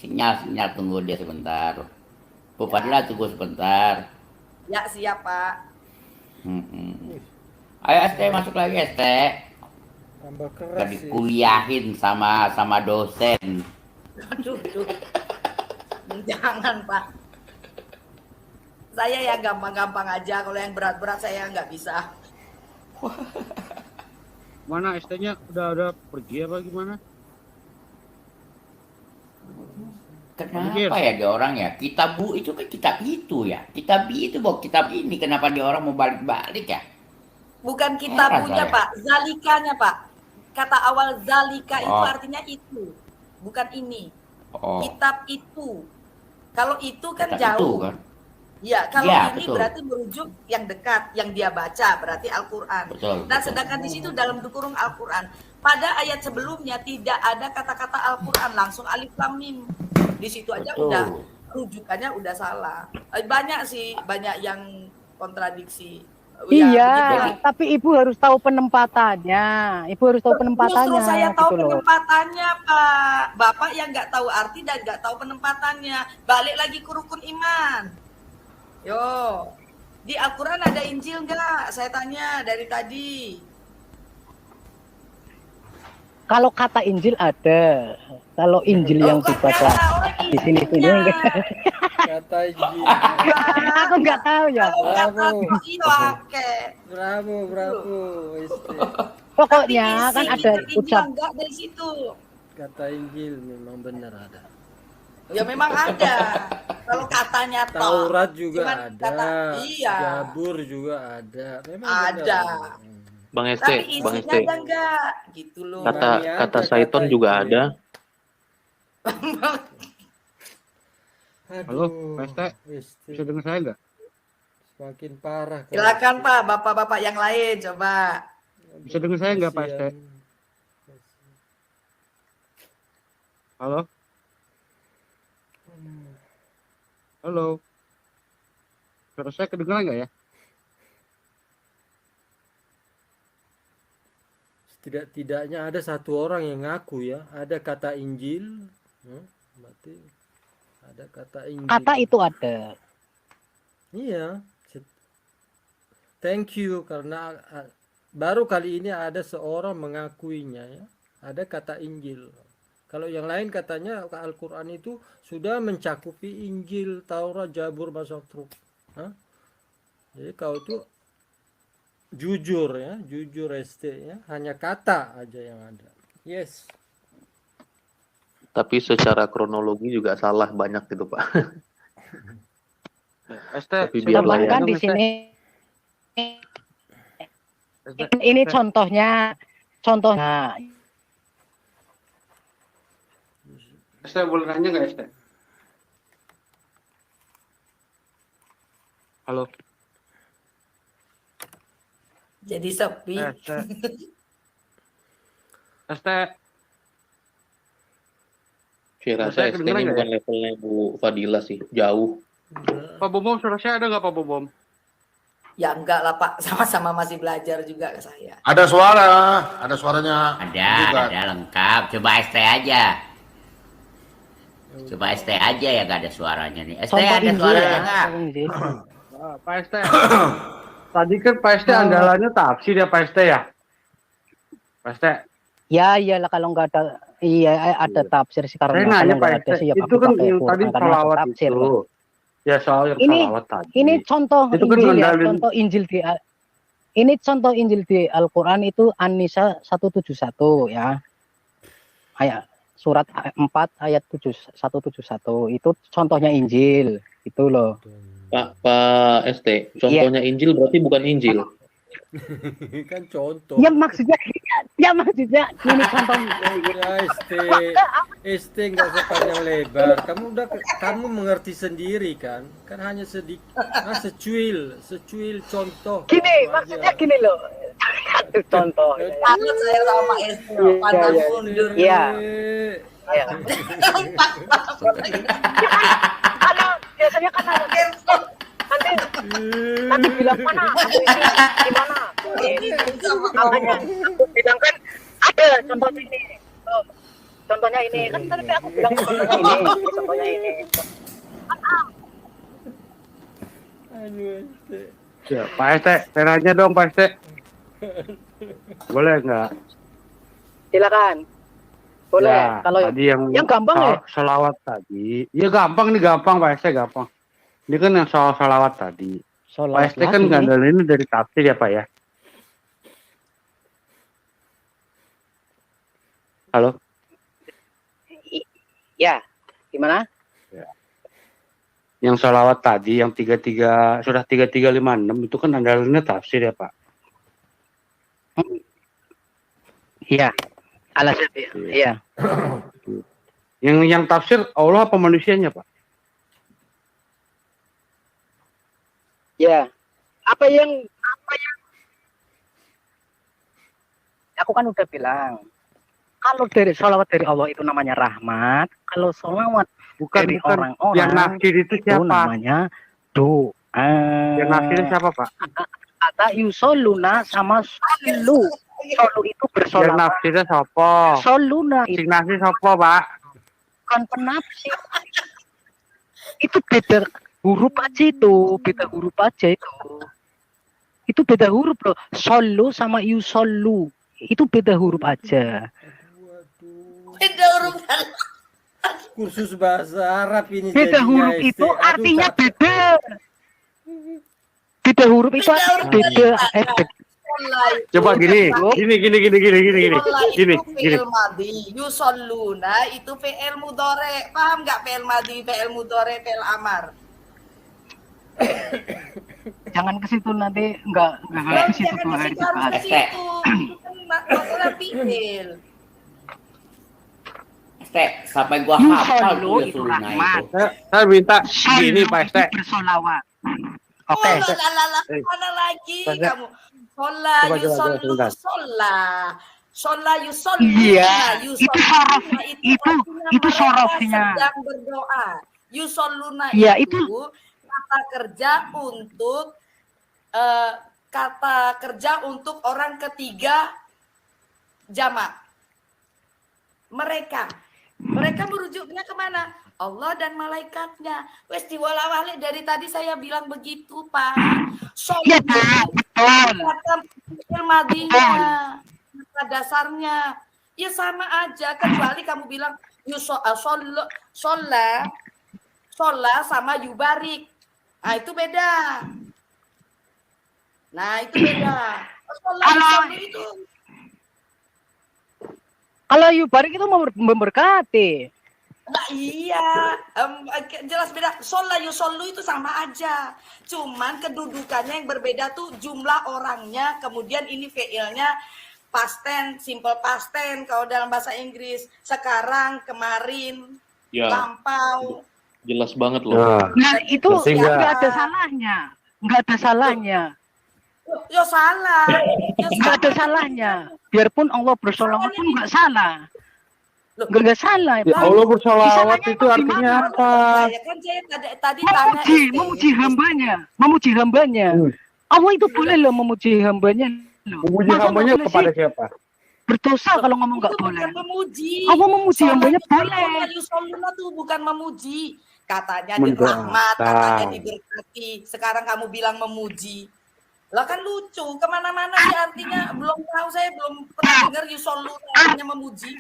H: Sinyal, tunggu dia sebentar. Bu Fadilah tunggu sebentar.
C: Ya siap Pak.
H: Ayo ST masuk lagi ST.
J: Tambah keras
H: Jadi
J: sih.
H: kuliahin sama dosen.
C: Aduh. Jangan Pak. Saya yang gampang-gampang aja, kalau yang berat-berat saya nggak bisa.
G: Mana ST-nya udah pergi apa gimana?
H: Kenapa ya dia orang ya? Kitab Bu itu kan kitab itu ya. Kitab itu bukan kitab ini. Kenapa dia orang mau balik-balik ya?
C: Bukan kitabunya,
H: saya.
C: Pak. Zalikanya, Pak. Kata awal zalika itu
H: Oh.
C: artinya itu. Bukan ini.
H: Oh,
C: Kitab itu. Kalau itu kan
H: kata
C: jauh.
H: itu kan.
C: Ya, kalau
H: Ya,
C: ini
H: betul.
C: berarti merujuk yang dekat, yang dia baca, berarti Al-Quran.
H: Betul.
C: Nah,
H: betul.
C: sedangkan di situ dalam kurung Al-Quran, pada ayat sebelumnya tidak ada kata-kata Al-Quran, langsung alif lam mim. Di situ aja
H: Betul.
C: udah rujukannya udah salah. Banyak sih, banyak yang kontradiksi. Ya,
A: Iya,
C: begitulah.
A: tapi ibu harus tahu penempatannya. Ibu harus tahu penempatannya.
C: Justru saya tahu
A: gitu loh.
C: penempatannya, Pak. Bapak yang nggak tahu arti dan nggak tahu penempatannya. Balik lagi ke rukun iman. Yo, di Al-Quran ada Injil nggak? Saya tanya dari tadi.
A: Kalau kata Injil ada. Kalau Injil yang
C: kok
A: dibaca
C: nggak tahu
A: di sini-sini
C: Injilnya?
A: enggak.
J: Kata Injil.
A: Aku nggak tahu ya.
C: Kalau nggak
J: Bravo.
C: tahu, iya, oke.
J: Bravo, bravo.
A: Pokoknya kan
C: Isi
A: ada
C: kitab Injil
A: ucap
C: nggak dari situ.
J: Kata Injil memang benar ada.
C: Ya memang ada. Kalau katanya toh.
J: Taurat juga
C: Cuman
J: ada.
C: kata- iya.
J: Zabur juga ada. Memang
C: Ada.
J: benar.
F: Bang
C: Tapi
F: ST, Bang
C: isinya
F: ST.
C: ada nggak? Gitu loh.
F: Kata
J: Imami ada,
F: kata Saiton
J: kata
F: juga
J: Injil.
F: ada.
G: Halo,
J: Aduh,
G: Pak Ste. Bisa dengar saya nggak?
J: Semakin parah.
C: Silakan Pak, bapak-bapak yang lain coba.
G: Bisa dengar saya nggak, Pak Ste? Halo? Halo? Suara saya kedengeran nggak ya?
J: Tidak-tidaknya ada satu orang yang ngaku ya, ada kata Injil, berarti ada kata Injil.
A: kata itu ada.
J: Iya, thank you karena baru kali ini ada seorang mengakuinya ya, ada kata Injil. Kalau yang lain katanya Al-Quran itu sudah mencakupi Injil, Taurat, Zabur, Masatruk. Jadi kau itu jujur ya, jujur ST ya, hanya kata aja yang ada. Yes.
F: Tapi secara kronologi juga salah banyak gitu, Pak.
G: ST,
F: Tapi biarlah ya.
A: Sedangkan di sini ini contohnya
G: ST boleh nanya nggak, ST? Halo?
C: Jadi sepi.
G: ST,
F: Saya rasa
G: Saya
F: ST-nya
G: kedengeran nggak
F: bukan levelnya Bu Fadila sih, jauh.
G: Pak Bom, suara saya ada nggak, Pak Bom?
C: Ya enggak lah Pak, sama-sama masih belajar juga ke saya.
B: Ada suara, ada suaranya. juga.
H: Ada lengkap. Coba ST aja. Coba ST aja ya gak ada suaranya nih. ST
A: contoh
H: ada
A: Injil
H: suaranya
A: ya.
H: nggak?
A: Injil.
G: Pak ST. Tadi kan Pak ST andalannya tafsir ya, Pak ST ya? Pak ST.
A: Ya iyalah kalau nggak ada ada tafsir sih
G: Saya
A: karena
G: nanya
A: kalau nggak
G: Pak
A: ada
G: ST,
A: sih ya
G: itu kan
A: pakai
G: yang
A: Quran,
G: tadi
A: karena
G: salawat
A: tafsir.
G: itu. Ya soal yang
A: Ini-
G: salawat tadi.
A: Ini contoh
G: Itu kan
A: Injil ya,
G: ngandalin-
A: contoh Injil di contoh Injil di Al-Quran itu An-Nisa 171 ya. Ayat surat 4 ayat 171 itu contohnya Injil itu loh.
F: Pak ST, contohnya Injil berarti bukan Injil.
J: Kan contoh.
A: Ya maksudnya ini contoh
J: Ya ST nggak usah panjang lebar. Kamu mengerti sendiri kan? Kan hanya sedikit, secuil contoh.
A: gini
J: Itu
A: maksudnya
J: aja.
A: gini loh. Contoh.
C: Takut saya sama Pak SD, pantang mundur.
A: Iya.
J: Eh,
A: Ya. Kalau biasanya kan ada nanti bilang mana aku ini gimana makanya aku bilang kan ada contoh ini tuh, contohnya ini kan tadi aku bilang contohnya ini
J: Aduh, ST.
G: Ya, Pak ST, saya nanya dong Pak ST. Boleh nggak?
A: silakan boleh
G: Ya,
A: kalau
G: tadi
A: yang gampang ya
G: salawat tadi. Ya gampang nih, gampang Pak ST, gampang. Ini kan yang soal salawat tadi. Pak ST kan ngandalin dari tafsir ya Pak ya. Halo?
A: ya gimana
G: Yang salawat tadi, yang sudah 3356 itu kan andalannya tafsir ya Pak.
A: Iya. Al-Azhar. Iya.
G: Yang tafsir Allah apa manusianya, Pak?
A: Ya. Apa yang aku kan udah bilang, kalau dari sholawat dari Allah itu namanya rahmat, kalau sholawat dari orang-orang
G: yang nafsir itu siapa?
A: namanya doa.
G: Yang nafsir siapa, Pak?
A: Kata yusoluna sama solu. Solu itu
G: Yang
A: bersolawat.
G: nafsirnya siapa?
A: Soluna
G: Sing
A: itu
G: nafsir siapa, Pak?
A: bukan penafsir. Itu beda huruf aja itu, beda huruf aja itu. Itu beda huruf loh. Solu sama yusolu. Itu beda huruf aja.
C: Beda huruf.
J: Kursus bahasa Arab ini
A: Beda
J: jadinya,
A: huruf
J: ST.
A: itu
J: Aduh,
A: artinya
J: capek.
A: beda. Beda huruf itu artinya beda.
G: Coba gini.
C: Fi'il madhi, yusalluna itu fi'il mudhari. Paham nggak fi'il madhi, fi'il mudhari, fi'il amar?
A: Jangan ke situ nanti enggak ke situ
C: Jangan
A: 2 hari
C: ke situ, harus
A: dibahas.
C: ke situ. Itu kan masalah fi'il.
H: Sampai gua hafal
A: Yusolu
H: tuh
A: itu
H: Yusoluna
A: rahmat.
H: itu.
G: Saya minta gini,
A: Solu
G: Pak
A: itu
G: Este.
A: bersolawat.
C: Oh,
A: Oke.
C: mana lagi
G: Pak,
C: kamu? Sholla
G: coba,
C: yusollu
G: sebentar.
C: sholla. Sholla yusollu.
A: Iya, itu sorof, itu sorofnya.
C: Sedang berdoa. Yusalluna
A: Iya,
C: itu
A: itu.
C: kata kerja untuk orang ketiga jamak. Mereka merujuknya kemana? Allah dan malaikatnya. Wes diwala-wali dari tadi saya bilang begitu, Pak.
A: Iya, betul.
C: Kata madinya, kata dasarnya, ya sama aja. Kecuali kamu bilang sholla sama yubarik. Nah, itu beda. Sholla itu.
A: Kalau yubarik itu memberkati.
C: Nah, iya, jelas beda. Sholla yusollu itu sama aja. Cuman kedudukannya yang berbeda tuh jumlah orangnya. Kemudian ini fi'ilnya past tense, simple past tense kalau dalam bahasa Inggris. Sekarang, kemarin,
F: Ya,
C: lampau.
F: jelas banget loh.
A: Nah, itu
G: Penting nggak?
A: nggak ada salahnya. Nggak ada salahnya.
C: Yo salah.
A: Nggak ada salahnya. Biarpun Allah bersolawat pun nggak salah. Nggak salah.
G: Ya
A: Pak.
G: Allah bersolawat
A: Salahnya
G: itu artinya apa?
C: Saya kan tadi tanya
A: Memuji hambanya. Allah itu boleh loh memuji hambanya.
G: Memuji
A: Masa
G: hambanya
A: nggak boleh
G: kepada
A: sih?
G: siapa?
A: Berdosa kalau ngomong nggak
C: itu
A: boleh.
C: bukan memuji.
A: Allah memuji hambanya boleh.
C: Yusoluna tuh bukan memuji. Katanya
G: Mendoakan.
C: dirahmat, katanya diberkati. Sekarang kamu bilang memuji. Lah kan lucu. Kemana-mana sih artinya belum tahu, saya belum pernah dengar yusoluna artinya memuji.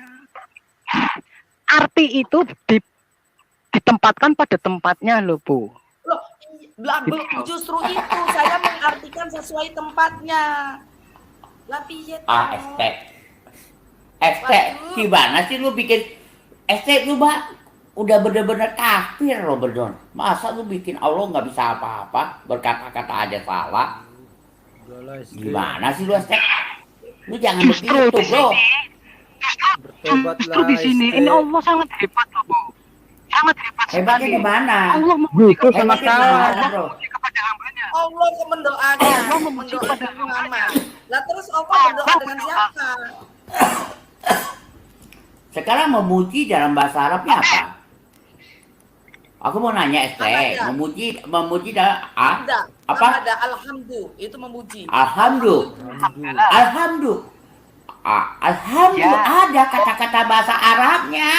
A: Arti itu ditempatkan pada tempatnya loh, Bu.
C: Loh, justru itu saya mengartikan sesuai tempatnya. Lah piye toh?
H: ST, gimana sih lu bikin ST lu, Mbak? Udah bener-bener kafir lo, Berdon. Masa lu bikin Allah nggak bisa apa-apa, berkata-kata aja salah?
J: Udahlah, ST.
H: Gimana sih lu, ST? Lu jangan
A: Justru
H: begitu,
A: di
H: bro.
J: Bertobatlah,
A: Justru di sini
J: ST.
A: ini Allah sangat hebat loh, Bu. Sangat hebat
H: Hebatnya
A: sekali.
H: gimana?
A: Allah memuji
G: Justru sama
H: Hebatnya
G: salah.
H: gimana, bro?
A: kepada hambanya.
C: Allah mendoakan,
A: Allah memuji
C: mendoakan
A: pada
C: Muhammad. Lah terus Allah berdoa dengan siapa?
H: Sekarang memuji dalam bahasa Arabnya apa? Aku mau nanya, ST.
C: Ada.
H: Memuji dalam
C: Ada.
H: apa?
C: Ada alhamdulillah, itu memuji.
H: Alhamdulillah. Alhamdulillah ada kata-kata bahasa Arabnya.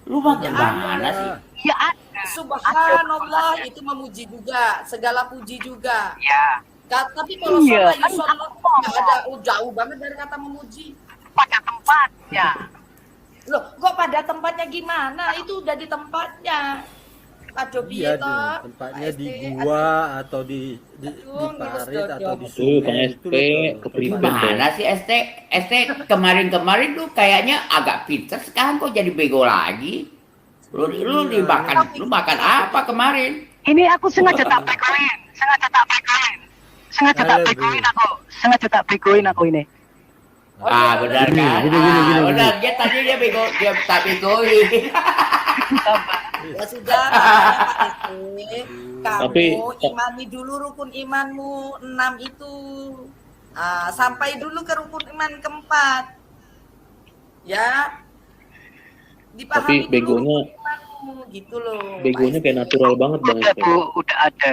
H: Lu mah gimana sih?
A: Ya ada.
C: Subhanallah itu memuji juga, segala puji juga.
A: Ya.
C: Tapi kalau
A: Iya,
C: sholat
A: kan
C: nggak ada, jauh banget dari kata memuji.
A: Pada tempatnya.
C: Loh, kok pada tempatnya gimana? Itu udah di tempatnya. Aduh,
J: Iya,
C: piye toh?
J: tempatnya di
C: ST.
J: gua atau di
C: Aduh,
J: parit atau di
F: Tuh, Kang
J: sungai
F: ST,
J: itu
F: kepribadian.
H: Gimana sih, ST kemarin tuh kayaknya agak pintar, sekarang kok jadi bego lagi? Lu makan apa kemarin?
A: Ini aku sengaja tak begoin. Sengaja tak begoin aku ini.
H: Benar kan?
G: Gini.
H: Benar, dia tadi dia bego, dia tak begoin.
C: Ya sudah, Pak ST.
F: Tapi-
C: Kamu imani dulu rukun imanmu 6 itu. Sampai dulu ke rukun iman keempat. Ya. Dipahami
F: Tapi begonya-
C: dulu rukun imanmu, gitu loh.
F: Begonya kayak natural banget Bang
A: Udah
F: ST.
A: Bu, udah ada.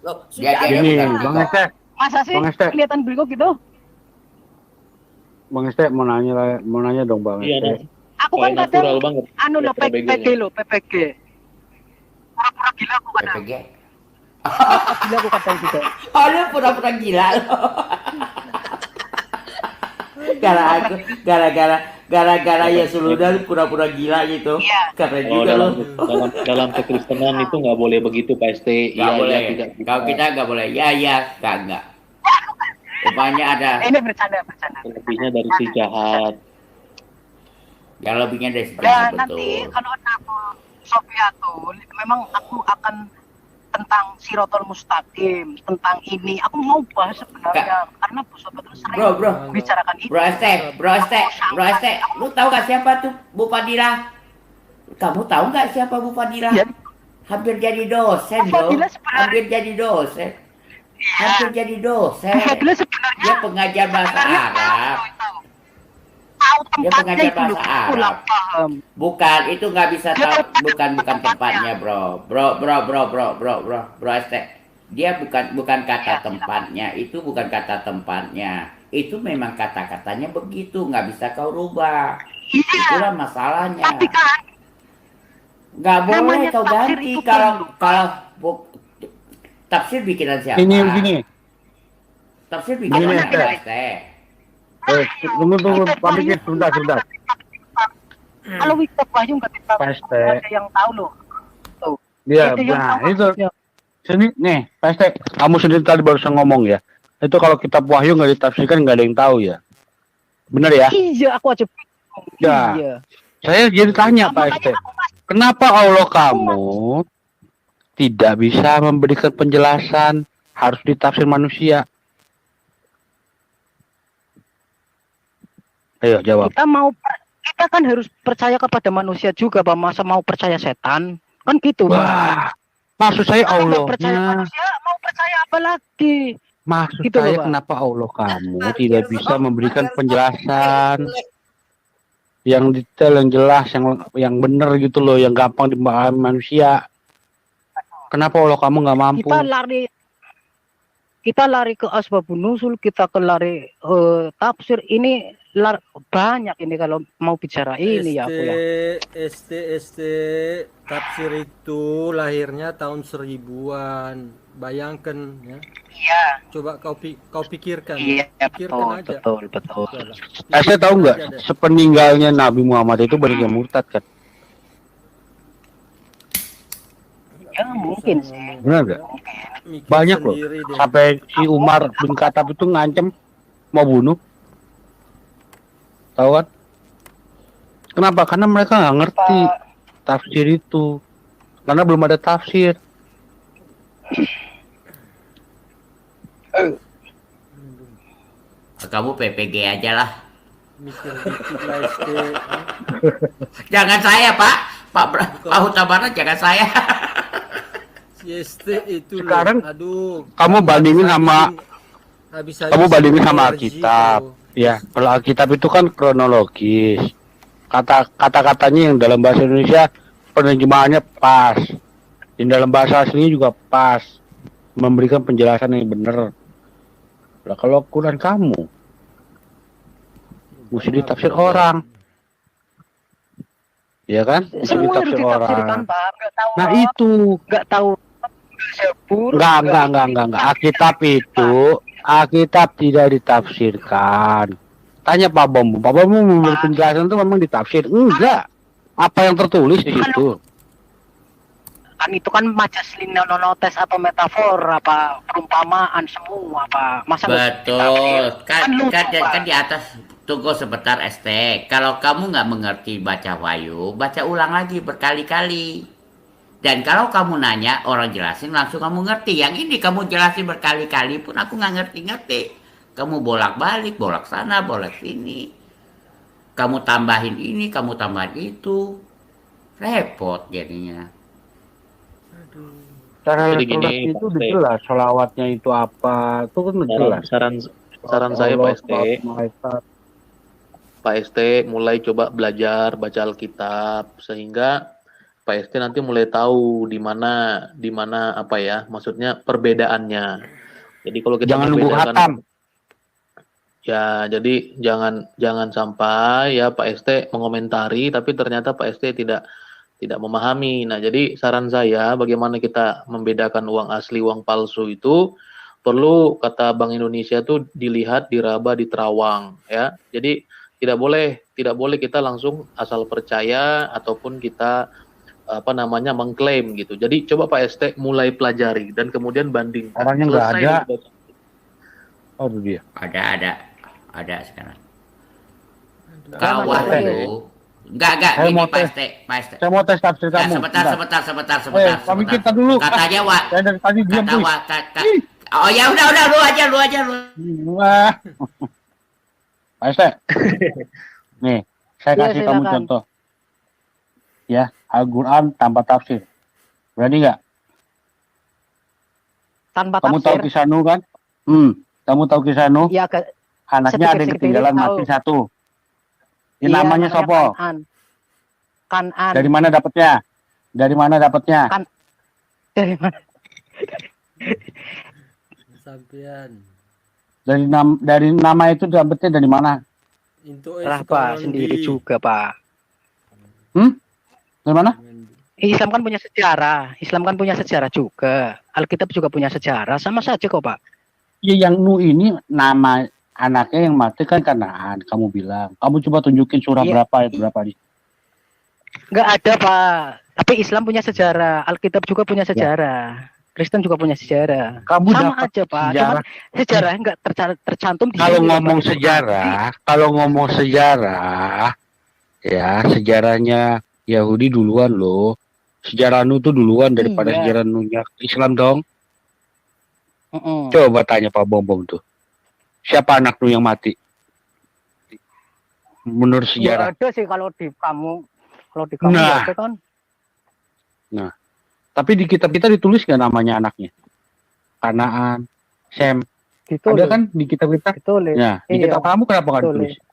C: Loh,
H: Dia-
C: sudah
H: dia-
C: ada
G: Gini,
H: bukan
G: Bang
H: bego.
G: Este,
A: Masa sih
G: Bang Este.
A: kelihatan bego gitu?
G: Bang Este mau nanya dong Bang
F: Iya,
G: Este.
F: nah.
A: Aku
F: Kayak
A: kan
F: natural
A: kadang
F: banget.
A: anu lo
F: Pura-pura
A: PPG
F: begonya.
A: lo, PPG. Pura-pura gila aku kadang.
H: PPG.
A: Pura-pura gila aku kadang juga.
H: Oh, lu pura-pura gila lo. Gara-gara ya Suludan pura-pura gila gitu.
A: Iya.
H: Keren
F: Oh,
H: juga lo.
F: dalam kekristenan itu nggak boleh begitu Pak ST.
H: Nggak boleh.
F: tidak.
H: Kalau kita nggak boleh. Ya, enggak. Rupanya ada
A: Ini bercanda.
F: Lebihnya dari si jahat.
H: yang lebihnya dari
A: Ya
H: sejarah,
A: nanti
H: betul.
A: kalau ada aku Sofiatul, memang aku akan tentang Sirotol Mustaqim, tentang ini. Aku mau bahas sebenarnya karena Bu Sofiatul sering
H: Bro.
A: bicarakan itu.
H: Bro Este, lu tahu gak siapa tuh Bu Fadila? Kamu tahu gak siapa Bu Fadila?
A: Ya.
H: Hampir jadi dosen,
A: Bu
H: bro.
A: Fadila sebenarnya-
H: Hampir jadi dosen. Hampir jadi dosen.
A: Bu Fadila sebenarnya
H: Dia pengajar bahasa Arab.
A: tahu
H: Dia
A: tempatnya
H: pengajar
A: itu loh,
H: bahasa
A: aku lah
H: Arab.
A: paham.
H: Bukan, itu nggak bisa
A: Dia
H: tahu.
A: tahu
H: Bukan tempatnya, bro. Bro Este. Dia bukan kata tempatnya. Itu bukan kata tempatnya. Itu memang kata-katanya begitu. Nggak bisa kau rubah.
A: Iya,
H: Itulah masalahnya.
A: tapi kan
H: Nggak boleh
A: namanya
H: kau
A: tafsir
H: ganti
A: itu
H: kalau tafsir bikinan siapa?
G: Begini.
H: Tafsir bikinan
G: Begini,
H: siapa?
G: Este.
H: Este?
G: Tunggu, Pak Pikir, sebentar.
A: kalau Wiktor Wahyu nggak kita
G: Pak ST.
A: ada yang tahu loh.
G: Iya,
A: Itu yang
G: nah
A: tahu
G: itu.
A: maksudnya.
G: Sini, nih, Pak Este, kamu sendiri tadi barusan ngomong ya. Itu kalau kitab Wahyu nggak ditafsirkan nggak ada yang tahu ya. Benar ya?
A: Iya, aku aja bingung.
G: Ya.
A: Iya.
G: Saya jadi tanya Pak Este, kenapa Allah kamu tidak bisa memberikan penjelasan harus ditafsir manusia? Ayo jawab.
A: Kita kan harus percaya kepada manusia juga, Pak. Masa mau percaya setan? Kan gitu, Pak.
G: Wah, maksud saya
A: Kalau nggak percaya
G: Allahnya,
A: manusia, mau percaya apa lagi?
G: maksud
A: Gitu loh,
G: saya
A: Pak.
G: kenapa Allah kamu tidak bisa memberikan penjelasan yang detail, yang jelas, yang benar gitu loh, yang gampang dipahami manusia. Kenapa Allah kamu nggak mampu?
A: Kita lari ke asbabun nuzul, kita ke lari tafsir. Ini banyak ini kalau mau bicara ini ya aku ya.
J: ST tafsir itu lahirnya tahun 1000-an. Bayangkan ya.
A: Iya.
J: Coba kau pikirkan.
A: Iya,
J: Pikirkan aja.
A: betul.
J: Coba.
G: Saya tahu nggak,
J: Pikirkan aja deh.
G: sepeninggalnya Nabi Muhammad itu banyak yang murtad kan?
A: Ya mungkin sih.
G: Benar nggak?
J: Mikir
G: Banyak loh.
J: sendiri deh.
G: Sampai si Umar bin Khattab itu ngancem mau bunuh. Tahu kan? Kenapa? Karena mereka nggak ngerti tafsir itu. Karena belum ada tafsir.
H: Kamu PPG aja lah.
J: Mikir dikit lah ST.
H: Jangan saya, Pak. Pak Hutabara jangan saya.
J: Si ST itu
G: Sekarang
J: loh, aduh.
G: kamu bandingin sama
J: Kamu
G: bandingin sama Alkitab. Ya, kalau Alkitab itu kan kronologis. Kata-katanya yang dalam bahasa Indonesia penerjemahannya pas. Yang dalam bahasa aslinya juga pas. Memberikan penjelasan yang benar. Lah kalau Quran kamu mesti ditafsir orang. Ya kan? Mesti
A: Semua harus
G: ditafsir
A: ditafsirkan,
G: orang.
A: Pak. Nggak tahu.
G: Nah itu
A: Nggak tahu. Sebur.
G: enggak. Alkitab tidak ditafsirkan. Tanya Pak Bom. Pak Bom memberi penjelasan itu memang ditafsir. Enggak. Apa yang tertulis di situ?
A: Kan itu kan majas linonotes atau metafor apa perumpamaan semua Pak. Masa nggak
H: Betul.
A: ditafsir?
H: Kan di atas. Tunggu sebentar, ST. Kalau kamu nggak mengerti baca Wahyu, baca ulang lagi berkali-kali. Dan kalau kamu nanya, orang jelasin langsung kamu ngerti. Yang ini kamu jelasin berkali-kali pun aku nggak ngerti-ngerti. Kamu bolak-balik, bolak sana, bolak sini. Kamu tambahin ini, kamu tambahin itu. Repot jadinya.
G: Cara
F: Jadi gini,
G: sholat itu
F: Pak
G: udah
F: ST.
G: jelas, sholawatnya itu apa, itu kan udah jelas.
F: Saran saya
G: Allah,
F: Pak ST,
G: sholat malaikat.
F: Pak ST mulai coba belajar baca Alkitab sehingga Pak ST nanti mulai tahu di mana apa ya, maksudnya perbedaannya. Jadi kalau kita
G: Jangan nunggu
F: membedakan,
G: khatam.
F: ya jadi jangan sampai ya Pak ST mengomentari tapi ternyata Pak ST tidak memahami. Nah, jadi saran saya bagaimana kita membedakan uang asli, uang palsu itu perlu kata Bank Indonesia itu dilihat, diraba, diterawang ya. Jadi tidak boleh kita langsung asal percaya ataupun kita apa namanya mengklaim gitu. Jadi coba Pak ST mulai pelajari dan kemudian bandingkan.
G: Orangnya nggak
F: Selesai
G: ada.
F: dulu baca.
G: Oh itu dia.
H: Ada sekarang.
A: Ya,
H: Kalau
A: Mas Ade.
H: wahyu, enggak
G: Saya
H: gini
G: mau
H: Pak
G: tes.
H: ST, Pak ST.
G: Saya mau tes tafsir
H: Nah,
G: kamu.
H: sebentar.
G: Kami kita dulu.
H: Katanya Wak,
G: Saya dari tadi diam
H: kata
G: tuh.
H: Wak, oh ya udah lu aja.
G: Wah. Pak ST. Nih, saya
A: Iya,
G: kasih kamu
A: silakan.
G: contoh. Ya, Al-Quran tanpa tafsir. Berani nggak?
A: Tanpa
G: Kamu tahu
A: tafsir.
G: kisah Nuh kan? Kamu tahu kisah Nuh?
A: Ya,
G: Anaknya ada yang
A: sedikit-sedikit
G: ketinggalan
A: tahu.
G: mati satu. Ini
A: Iya,
G: namanya sopo?
A: Kanan.
G: Dari mana dapatnya? Dari mana dapatnya?
A: Dari mana?
J: Sampean.
G: Dari nama itu dapatnya dari mana?
J: Itu
A: Lah, Pak, sendiri juga, Pak.
G: Dari mana?
A: Islam kan punya sejarah juga. Alkitab juga punya sejarah, sama saja kok, Pak.
G: Ya yang Nuh ini nama anaknya yang mati kan Kanaan. Kamu bilang. Kamu coba tunjukin surah
A: Iya.
G: berapa di.
A: Nggak ada, Pak. Tapi Islam punya sejarah, Alkitab juga punya sejarah. Kristen juga punya sejarah.
G: Kamu
A: Sama
G: dapat
A: aja, Pak.
G: sejarah.
A: Cuman sejarahnya nggak tercantum di
G: Kalau
A: sini,
G: ngomong
A: Pak.
G: sejarah, ya sejarahnya Yahudi duluan loh. Sejarah Nuh tuh duluan daripada
A: Iya.
G: sejarah Nuhnya Islam dong.
A: Mm-mm.
G: Coba tanya Pak Bom tuh. Siapa anak Nuh yang mati? Menurut
A: Nggak
G: sejarah.
A: ada sih kalau di kamu nggak
G: Nah.
A: ada kan?
G: Tapi di kitab kita ditulis nggak namanya anaknya? Kanaan, Sem.
A: Ditulis.
G: Ada kan di kitab kita?
A: Ditulis.
G: Ya, di
A: Iya.
G: kitab kamu kenapa nggak
A: Ditulis.
G: ditulis?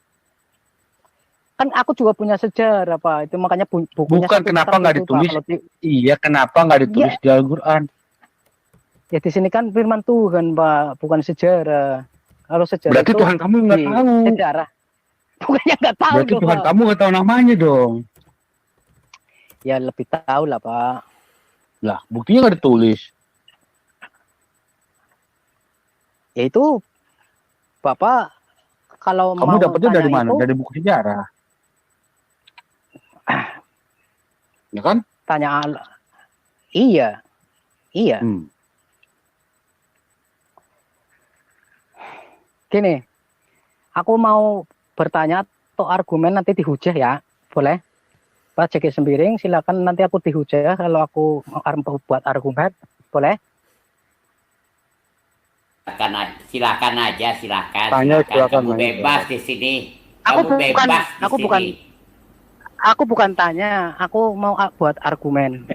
A: Kan aku juga punya sejarah, Pak. Itu makanya bukunya
G: Bukan,
A: satu
G: kenapa
A: sekarang
G: nggak
A: itu, Pak.
G: ditulis?
A: Kalau
G: Iya, kenapa nggak ditulis di Al-Quran?
A: ya di sini kan firman Tuhan, Pak, bukan sejarah. Kalau sejarah
G: Berarti
A: itu
G: Tuhan kamu nggak
A: di
G: tahu.
A: sejarah. Bukannya nggak tahu
G: Berarti
A: loh,
G: Tuhan
A: Pak.
G: kamu nggak tahu namanya dong.
A: Ya lebih tahu lah, Pak.
G: Lah, buktinya nggak ditulis.
A: Ya itu Bapak kalau
G: Kamu
A: mau
G: dapetnya dari
A: tanya
G: mana?
A: itu,
G: Dari buku sejarah. Ya kan?
A: tanya Iya. Iya. Gini. Aku mau bertanya atau argumen nanti dihujah ya. Boleh? Pak JG Sembiring, silakan nanti aku dihujah kalau aku mau buat argumen. Boleh?
H: Silakan aja.
G: Tanya, silakan,
H: Kamu
G: Mas.
H: bebas di sini.
A: Aku
H: Kamu
A: bukan-
H: bebas di
A: aku
H: sini.
A: bukan- Aku bukan tanya, aku mau buat argumen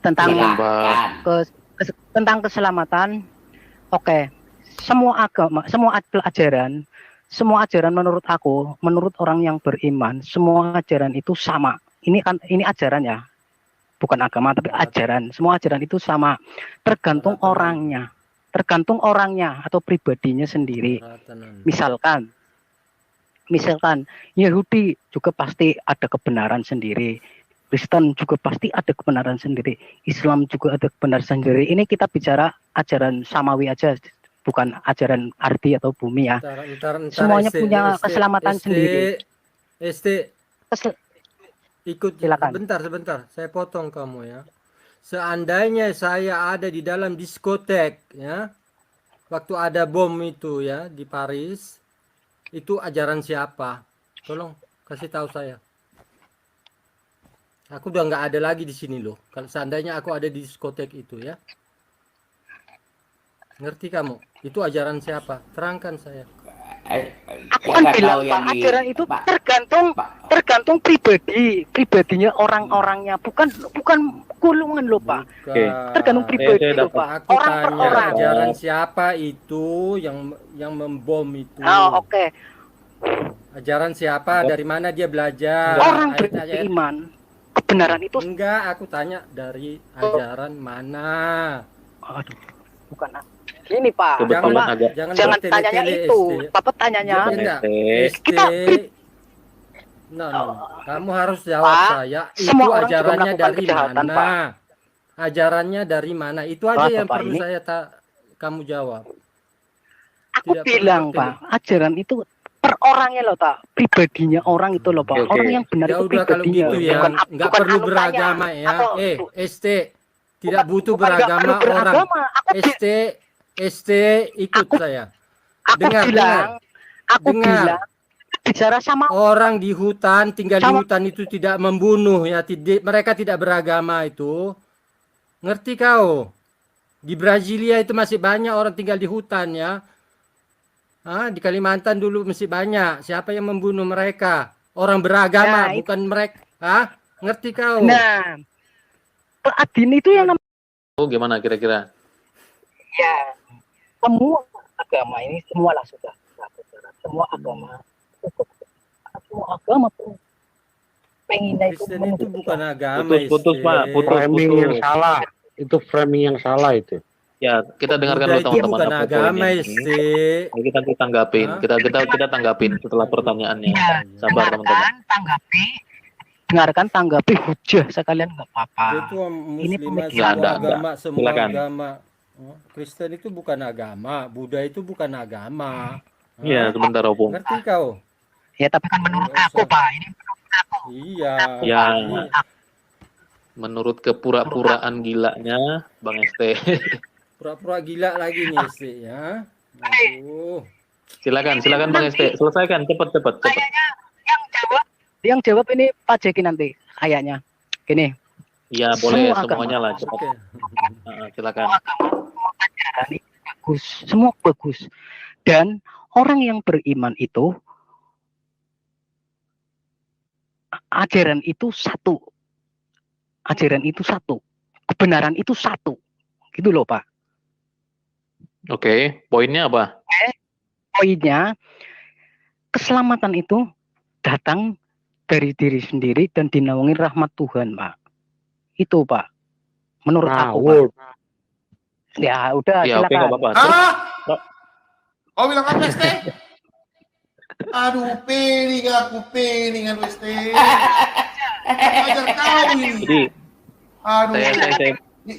A: tentang
H: Silakan.
A: tentang keselamatan. Oke. Semua agama, semua ajaran menurut aku, menurut orang yang beriman, semua ajaran itu sama. Ini ajaran ya. Bukan agama tapi ajaran. Semua ajaran itu sama. Tergantung orangnya atau pribadinya sendiri. Misalkan Yahudi juga pasti ada kebenaran sendiri. Kristen juga pasti ada kebenaran sendiri. Islam juga ada kebenaran sendiri. Ini kita bicara ajaran samawi aja, bukan ajaran arti atau bumi ya.
J: Ntar,
A: Semuanya
J: ST,
A: punya keselamatan sendiri.
J: Ikut,
A: Silakan.
J: sebentar, saya potong kamu ya. Seandainya saya ada di dalam diskotek ya, waktu ada bom itu ya di Paris, itu ajaran siapa? Tolong kasih tahu saya. Aku udah nggak ada lagi di sini loh. Kalau seandainya aku ada di diskotek itu ya. Ngerti kamu? Itu ajaran siapa? Terangkan saya.
A: Aku kan bilang Pak, ajaran itu tergantung pribadinya orang-orangnya, bukan gulungan loh Pak. Tergantung pribadi loh Pak.
J: Aku
A: Orang per
J: tanya
A: orang.
J: ajaran siapa itu yang membom itu?
A: Oh, oke.
J: Ajaran siapa? Dari mana dia belajar?
A: Orang
J: Ayat-ayat.
A: beriman. Kebenaran itu
J: Enggak, aku tanya dari ajaran mana?
A: aduh, bukan gini Pak.
F: Kebetulan
A: Jangan,
F: agak
A: jangan tanyanya
J: bertele-tele,
A: itu.
J: ST.
A: Bapak tanyanya
J: Enggak, ST.
A: Kita
J: No. Kamu harus jawab
A: Pak,
J: saya. Itu
A: semua orang juga
J: ajarannya
A: melakukan
J: dari
A: kejahatan,
J: mana?
A: Pak.
J: Ajarannya dari mana? Itu aja
A: Pak,
J: yang
A: Bapak
J: perlu
A: ini-
J: saya kamu jawab.
A: aku
J: Tidak perlu
A: bilang
J: bertele.
A: Pak, ajaran itu per orangnya loh Pak, pribadinya orang itu loh Pak.
F: Oke, oke.
A: Orang yang benar
J: Ya
A: itu
J: udah kalau
A: pribadinya.
J: gitu ya, nggak
A: bukan
J: perlu
A: anutannya.
J: beragama ya.
A: Aku,
J: ST tidak butuh
A: bukan nggak
J: beragama
A: perlu
J: orang.
A: beragama.
J: ST ikut saya.
A: Aku
J: Dengar,
A: bilang bicara sama
J: orang di hutan, tinggal di
A: Sama-
J: hutan itu tidak membunuh ya. Mereka tidak beragama itu. Ngerti kau? Di Brasilia itu masih banyak orang tinggal di hutan ya. Di Kalimantan dulu masih banyak. Siapa yang membunuh mereka? Orang beragama,
A: Nah,
J: bukan mereka. Ngerti kau?
A: Nah, Pak Adin itu yang namanya
F: Oh, gimana kira-kira?
A: ya, semua agama ini semualah sudah semua agama tuh pengennya itu
J: Kristen itu bukan agama.
F: Putus,
J: ST.
F: Pak. Putus.
G: Framing yang salah. Itu framing yang salah itu.
F: Ya, kita dengarkan
J: Buddha
F: dulu
J: itu
F: teman-teman
J: bukan
F: apa
J: agama,
F: poinnya
J: ST.
F: ini. Mari kita tanggapin. Kita tanggapin setelah pertanyaannya. Sabar teman-teman.
A: dengarkan tanggapi hujah sekalian nggak apa-apa.
J: Itu
A: Ini
J: muslimah
A: pemikiran.
J: semua
F: Anda.
J: agama, semua
F: Silakan.
J: agama. Kristen itu bukan agama, Buddha itu bukan agama.
F: Iya, sebentar Opung.
J: Ngerti kau?
A: Ya tapi kan menurut
J: Nggak
A: aku
J: usah.
A: Pak ini
J: Iya.
F: Ya.
J: Ini
F: Menurut kepura-puraan gilanya Bang ST.
J: pura-pura gila lagi nih ST ya. Aduh.
F: Silakan Bang ST. Selesaikan cepat.
A: kayaknya yang jawab ini Pak Jeki nanti kayaknya. Gini,
F: Ya, boleh
A: Semua
F: semuanya lah
J: Oke.
F: cepat. Silakan.
A: semua ajaran itu bagus, semua bagus. Dan orang yang beriman itu ajaran itu satu. Ajaran itu satu. Kebenaran itu satu. Gitu loh, Pak.
F: Oke, poinnya apa?
A: Poinnya keselamatan itu datang dari diri sendiri dan dinaungi rahmat Tuhan, Pak. Itu, Pak. Menurut aku, Pak.
G: Ngawur.
A: Ya, udah
F: Ya, oke,
A: silakan.
F: nggak apa-apa. Terus,
B: Kau bilang apa, ST? Aduh, pening aku, ST. Ajar kau ini.
F: jadi
B: Aduh,
F: saya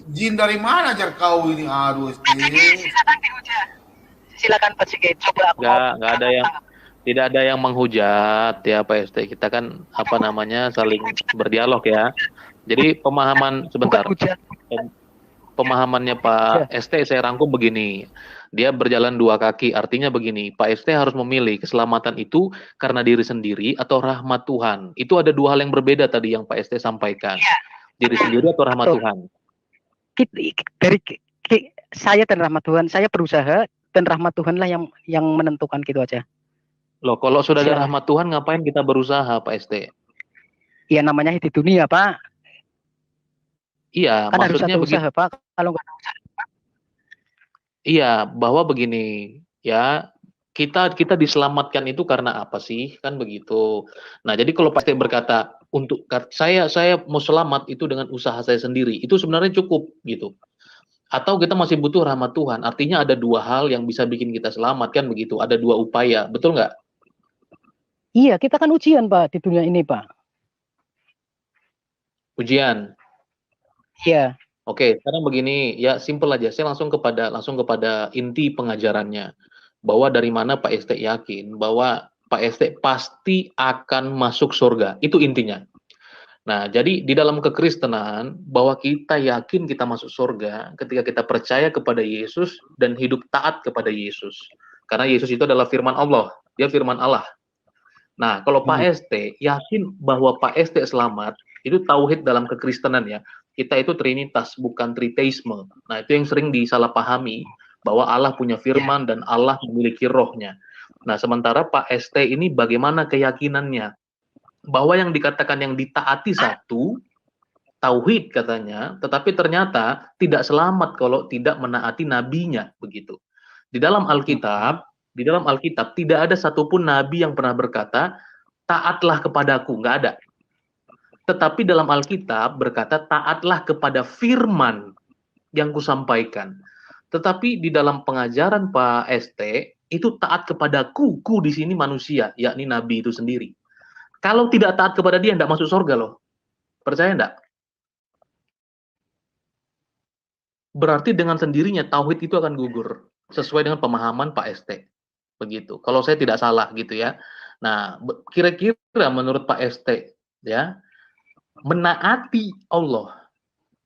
B: jin dari mana ajar kau ini? Aduh, ST.
A: Silakan Pak Jeki, coba aku
F: nggak ada yang tidak ada yang menghujat ya Pak ST. Kita kan saling berdialog ya. Jadi pemahaman sebentar.
A: hujat.
F: Pemahamannya Pak ST saya rangkum begini. Dia berjalan dua kaki, artinya begini. Pak ST harus memilih keselamatan itu karena diri sendiri atau rahmat Tuhan. Itu ada dua hal yang berbeda tadi yang Pak ST sampaikan. Diri sendiri atau rahmat
A: Betul.
F: Tuhan.
A: Saya dan rahmat Tuhan, saya berusaha dan rahmat Tuhanlah yang menentukan gitu aja.
F: Loh, kalau sudah ada
A: Siapa?
F: rahmat Tuhan ngapain kita berusaha Pak ST?
A: Ya namanya di dunia, Pak.
F: Iya,
A: Kan harus
F: maksudnya
A: ada
F: begini.
A: usaha, Pak. Kalau nggak ada usaha,
F: Iya, bahwa begini, ya kita diselamatkan itu karena apa sih? Kan begitu. Nah, jadi kalau Pak ST berkata untuk saya mau selamat itu dengan usaha saya sendiri, itu sebenarnya cukup gitu. Atau kita masih butuh rahmat Tuhan. Artinya ada dua hal yang bisa bikin kita selamat kan begitu. Ada dua upaya, betul nggak?
A: iya, kita kan ujian, Pak, di dunia ini, Pak.
F: Ujian.
A: Iya.
F: Oke, sekarang begini, ya simpel aja. Saya langsung kepada inti pengajarannya. Bahwa dari mana Pak ST yakin bahwa Pak ST pasti akan masuk surga. Itu intinya. Nah, jadi di dalam kekristenan bahwa kita yakin kita masuk surga ketika kita percaya kepada Yesus dan hidup taat kepada Yesus. Karena Yesus itu adalah firman Allah, dia firman Allah. Nah, kalau Pak ST yakin bahwa Pak ST selamat, itu tauhid dalam kekristenan ya. Kita itu trinitas, bukan triteisme. Nah, itu yang sering disalahpahami bahwa Allah punya firman dan Allah memiliki rohnya. Nah, sementara Pak ST ini bagaimana keyakinannya? Bahwa yang dikatakan yang ditaati satu, tauhid katanya, tetapi ternyata tidak selamat kalau tidak menaati nabinya, begitu. Di dalam Alkitab tidak ada satupun nabi yang pernah berkata, taatlah kepadaku, nggak ada. Tetapi dalam Alkitab berkata, taatlah kepada firman yang kusampaikan. Tetapi di dalam pengajaran Pak ST, itu taat kepadaku, ku di sini manusia, yakni nabi itu sendiri. Kalau tidak taat kepada dia, tidak masuk surga loh. Percaya enggak? Berarti dengan sendirinya tauhid itu akan gugur. Sesuai dengan pemahaman Pak ST. Begitu. Kalau saya tidak salah gitu ya. Nah, kira-kira menurut Pak ST, ya, menaati Allah,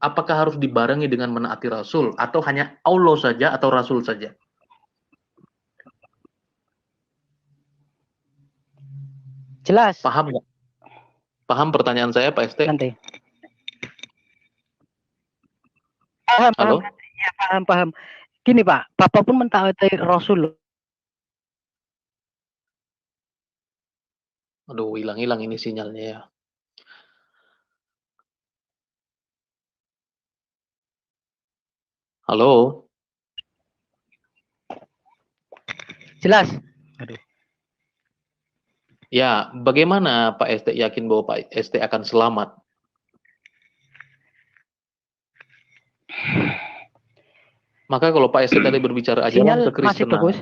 F: apakah harus dibarengi dengan menaati Rasul? Atau hanya Allah saja atau Rasul saja?
A: Jelas.
F: Paham nggak? Paham pertanyaan saya, Pak ST?
A: Nanti. Paham,
F: Halo?
A: paham. Ya, paham. Gini Pak, Bapak pun mentaati Rasul.
F: Aduh, hilang-hilang ini sinyalnya ya. Halo?
A: Jelas.
F: Ya, bagaimana Pak ST yakin bahwa Pak ST akan selamat? Maka kalau Pak ST tadi berbicara ajaran
A: Sinyal masih
F: kekristenan,
A: bagus.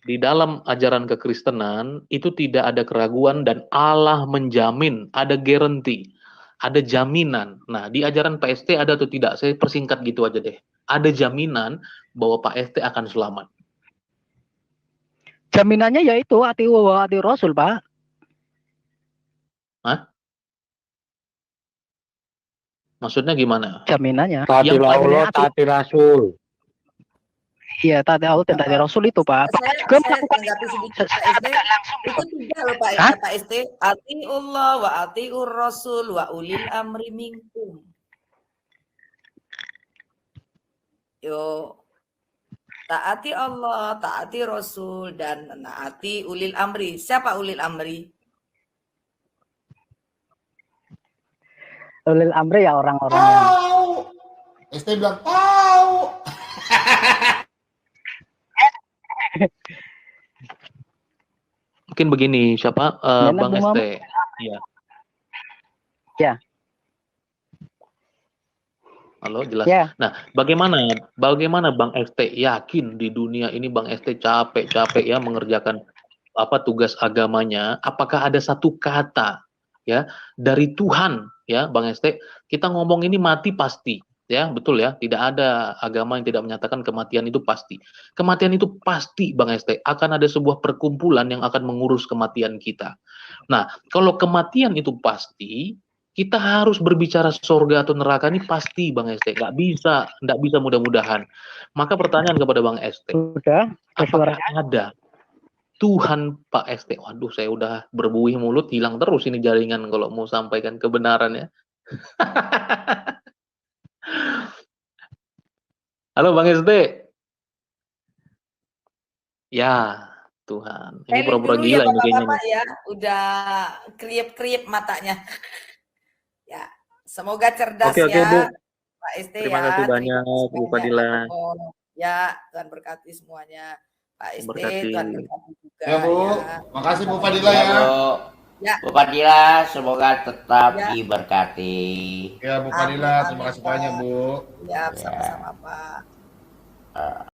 F: di dalam ajaran kekristenan itu tidak ada keraguan dan Allah menjamin, ada guarantee, ada jaminan. Nah, di ajaran Pak ST ada atau tidak? Saya persingkat gitu aja deh. Ada jaminan bahwa Pak ST akan selamat.
A: Jaminannya yaitu ati wa ati Rasul, Pak.
F: Hah? Maksudnya gimana?
A: Jaminannya.
G: Taatilah Allah, taati Rasul.
A: Iya, taati Allah dan taati Rasul itu, Pak. Bapak juga melakukan
C: tanggapi
A: itu.
C: sedikit Pak ST.
A: Langsung
C: Itu tidak loh Pak,
A: Hah?
C: Pak ST. Atiullah wa atiur Rasul wa ulil amri minkum. Yo, taati Allah, taati Rasul, dan naati ulil amri. Siapa ulil amri?
A: Ulil amri ya orang-orang yang
B: Tahu. ST bilang tahu.
F: Mungkin begini, siapa?
A: Mana,
F: Bang
A: Bu
F: ST.
A: Muhammad?
F: Iya.
A: Ya.
F: Halo, jelas.
A: Ya.
F: Nah, bagaimana Bang ST yakin di dunia ini Bang ST capek-capek ya mengerjakan tugas agamanya? Apakah ada satu kata ya dari Tuhan ya, Bang ST? Kita ngomong ini mati pasti. Ya, betul ya. Tidak ada agama yang tidak menyatakan kematian itu pasti. Kematian itu pasti, Bang ST. Akan ada sebuah perkumpulan yang akan mengurus kematian kita. Nah, kalau kematian itu pasti, kita harus berbicara surga atau neraka ini pasti, Bang ST. Nggak bisa mudah-mudahan. Maka pertanyaan kepada Bang ST.
A: Sudah.
F: Apakah ada Tuhan Pak ST? Waduh, saya udah berbuih mulut, hilang terus ini jaringan kalau mau sampaikan kebenaran ya. Halo Bang ST. Ya, Tuhan. Ini pura-pura gila ini kayaknya.
C: Bapak ya, udah kriep-kriep matanya. Ya, semoga cerdas
F: Oke,
C: ya,
F: Bu.
C: Pak ST
F: Terima
C: ya.
F: kasih banyak, Bu Fadila.
C: Ya, Tuhan berkati semuanya. Pak ST,
F: Berkati.
C: Tuhan berkati juga.
B: Ya, Bu.
C: Ya.
B: Makasih Bu Fadila ya.
C: Ya.
H: Bu Fadila, semoga tetap
C: Ya.
H: diberkati.
B: Ya Bu Fadila, terima kasih banyak Bu.
C: Ya, sama-sama Pak.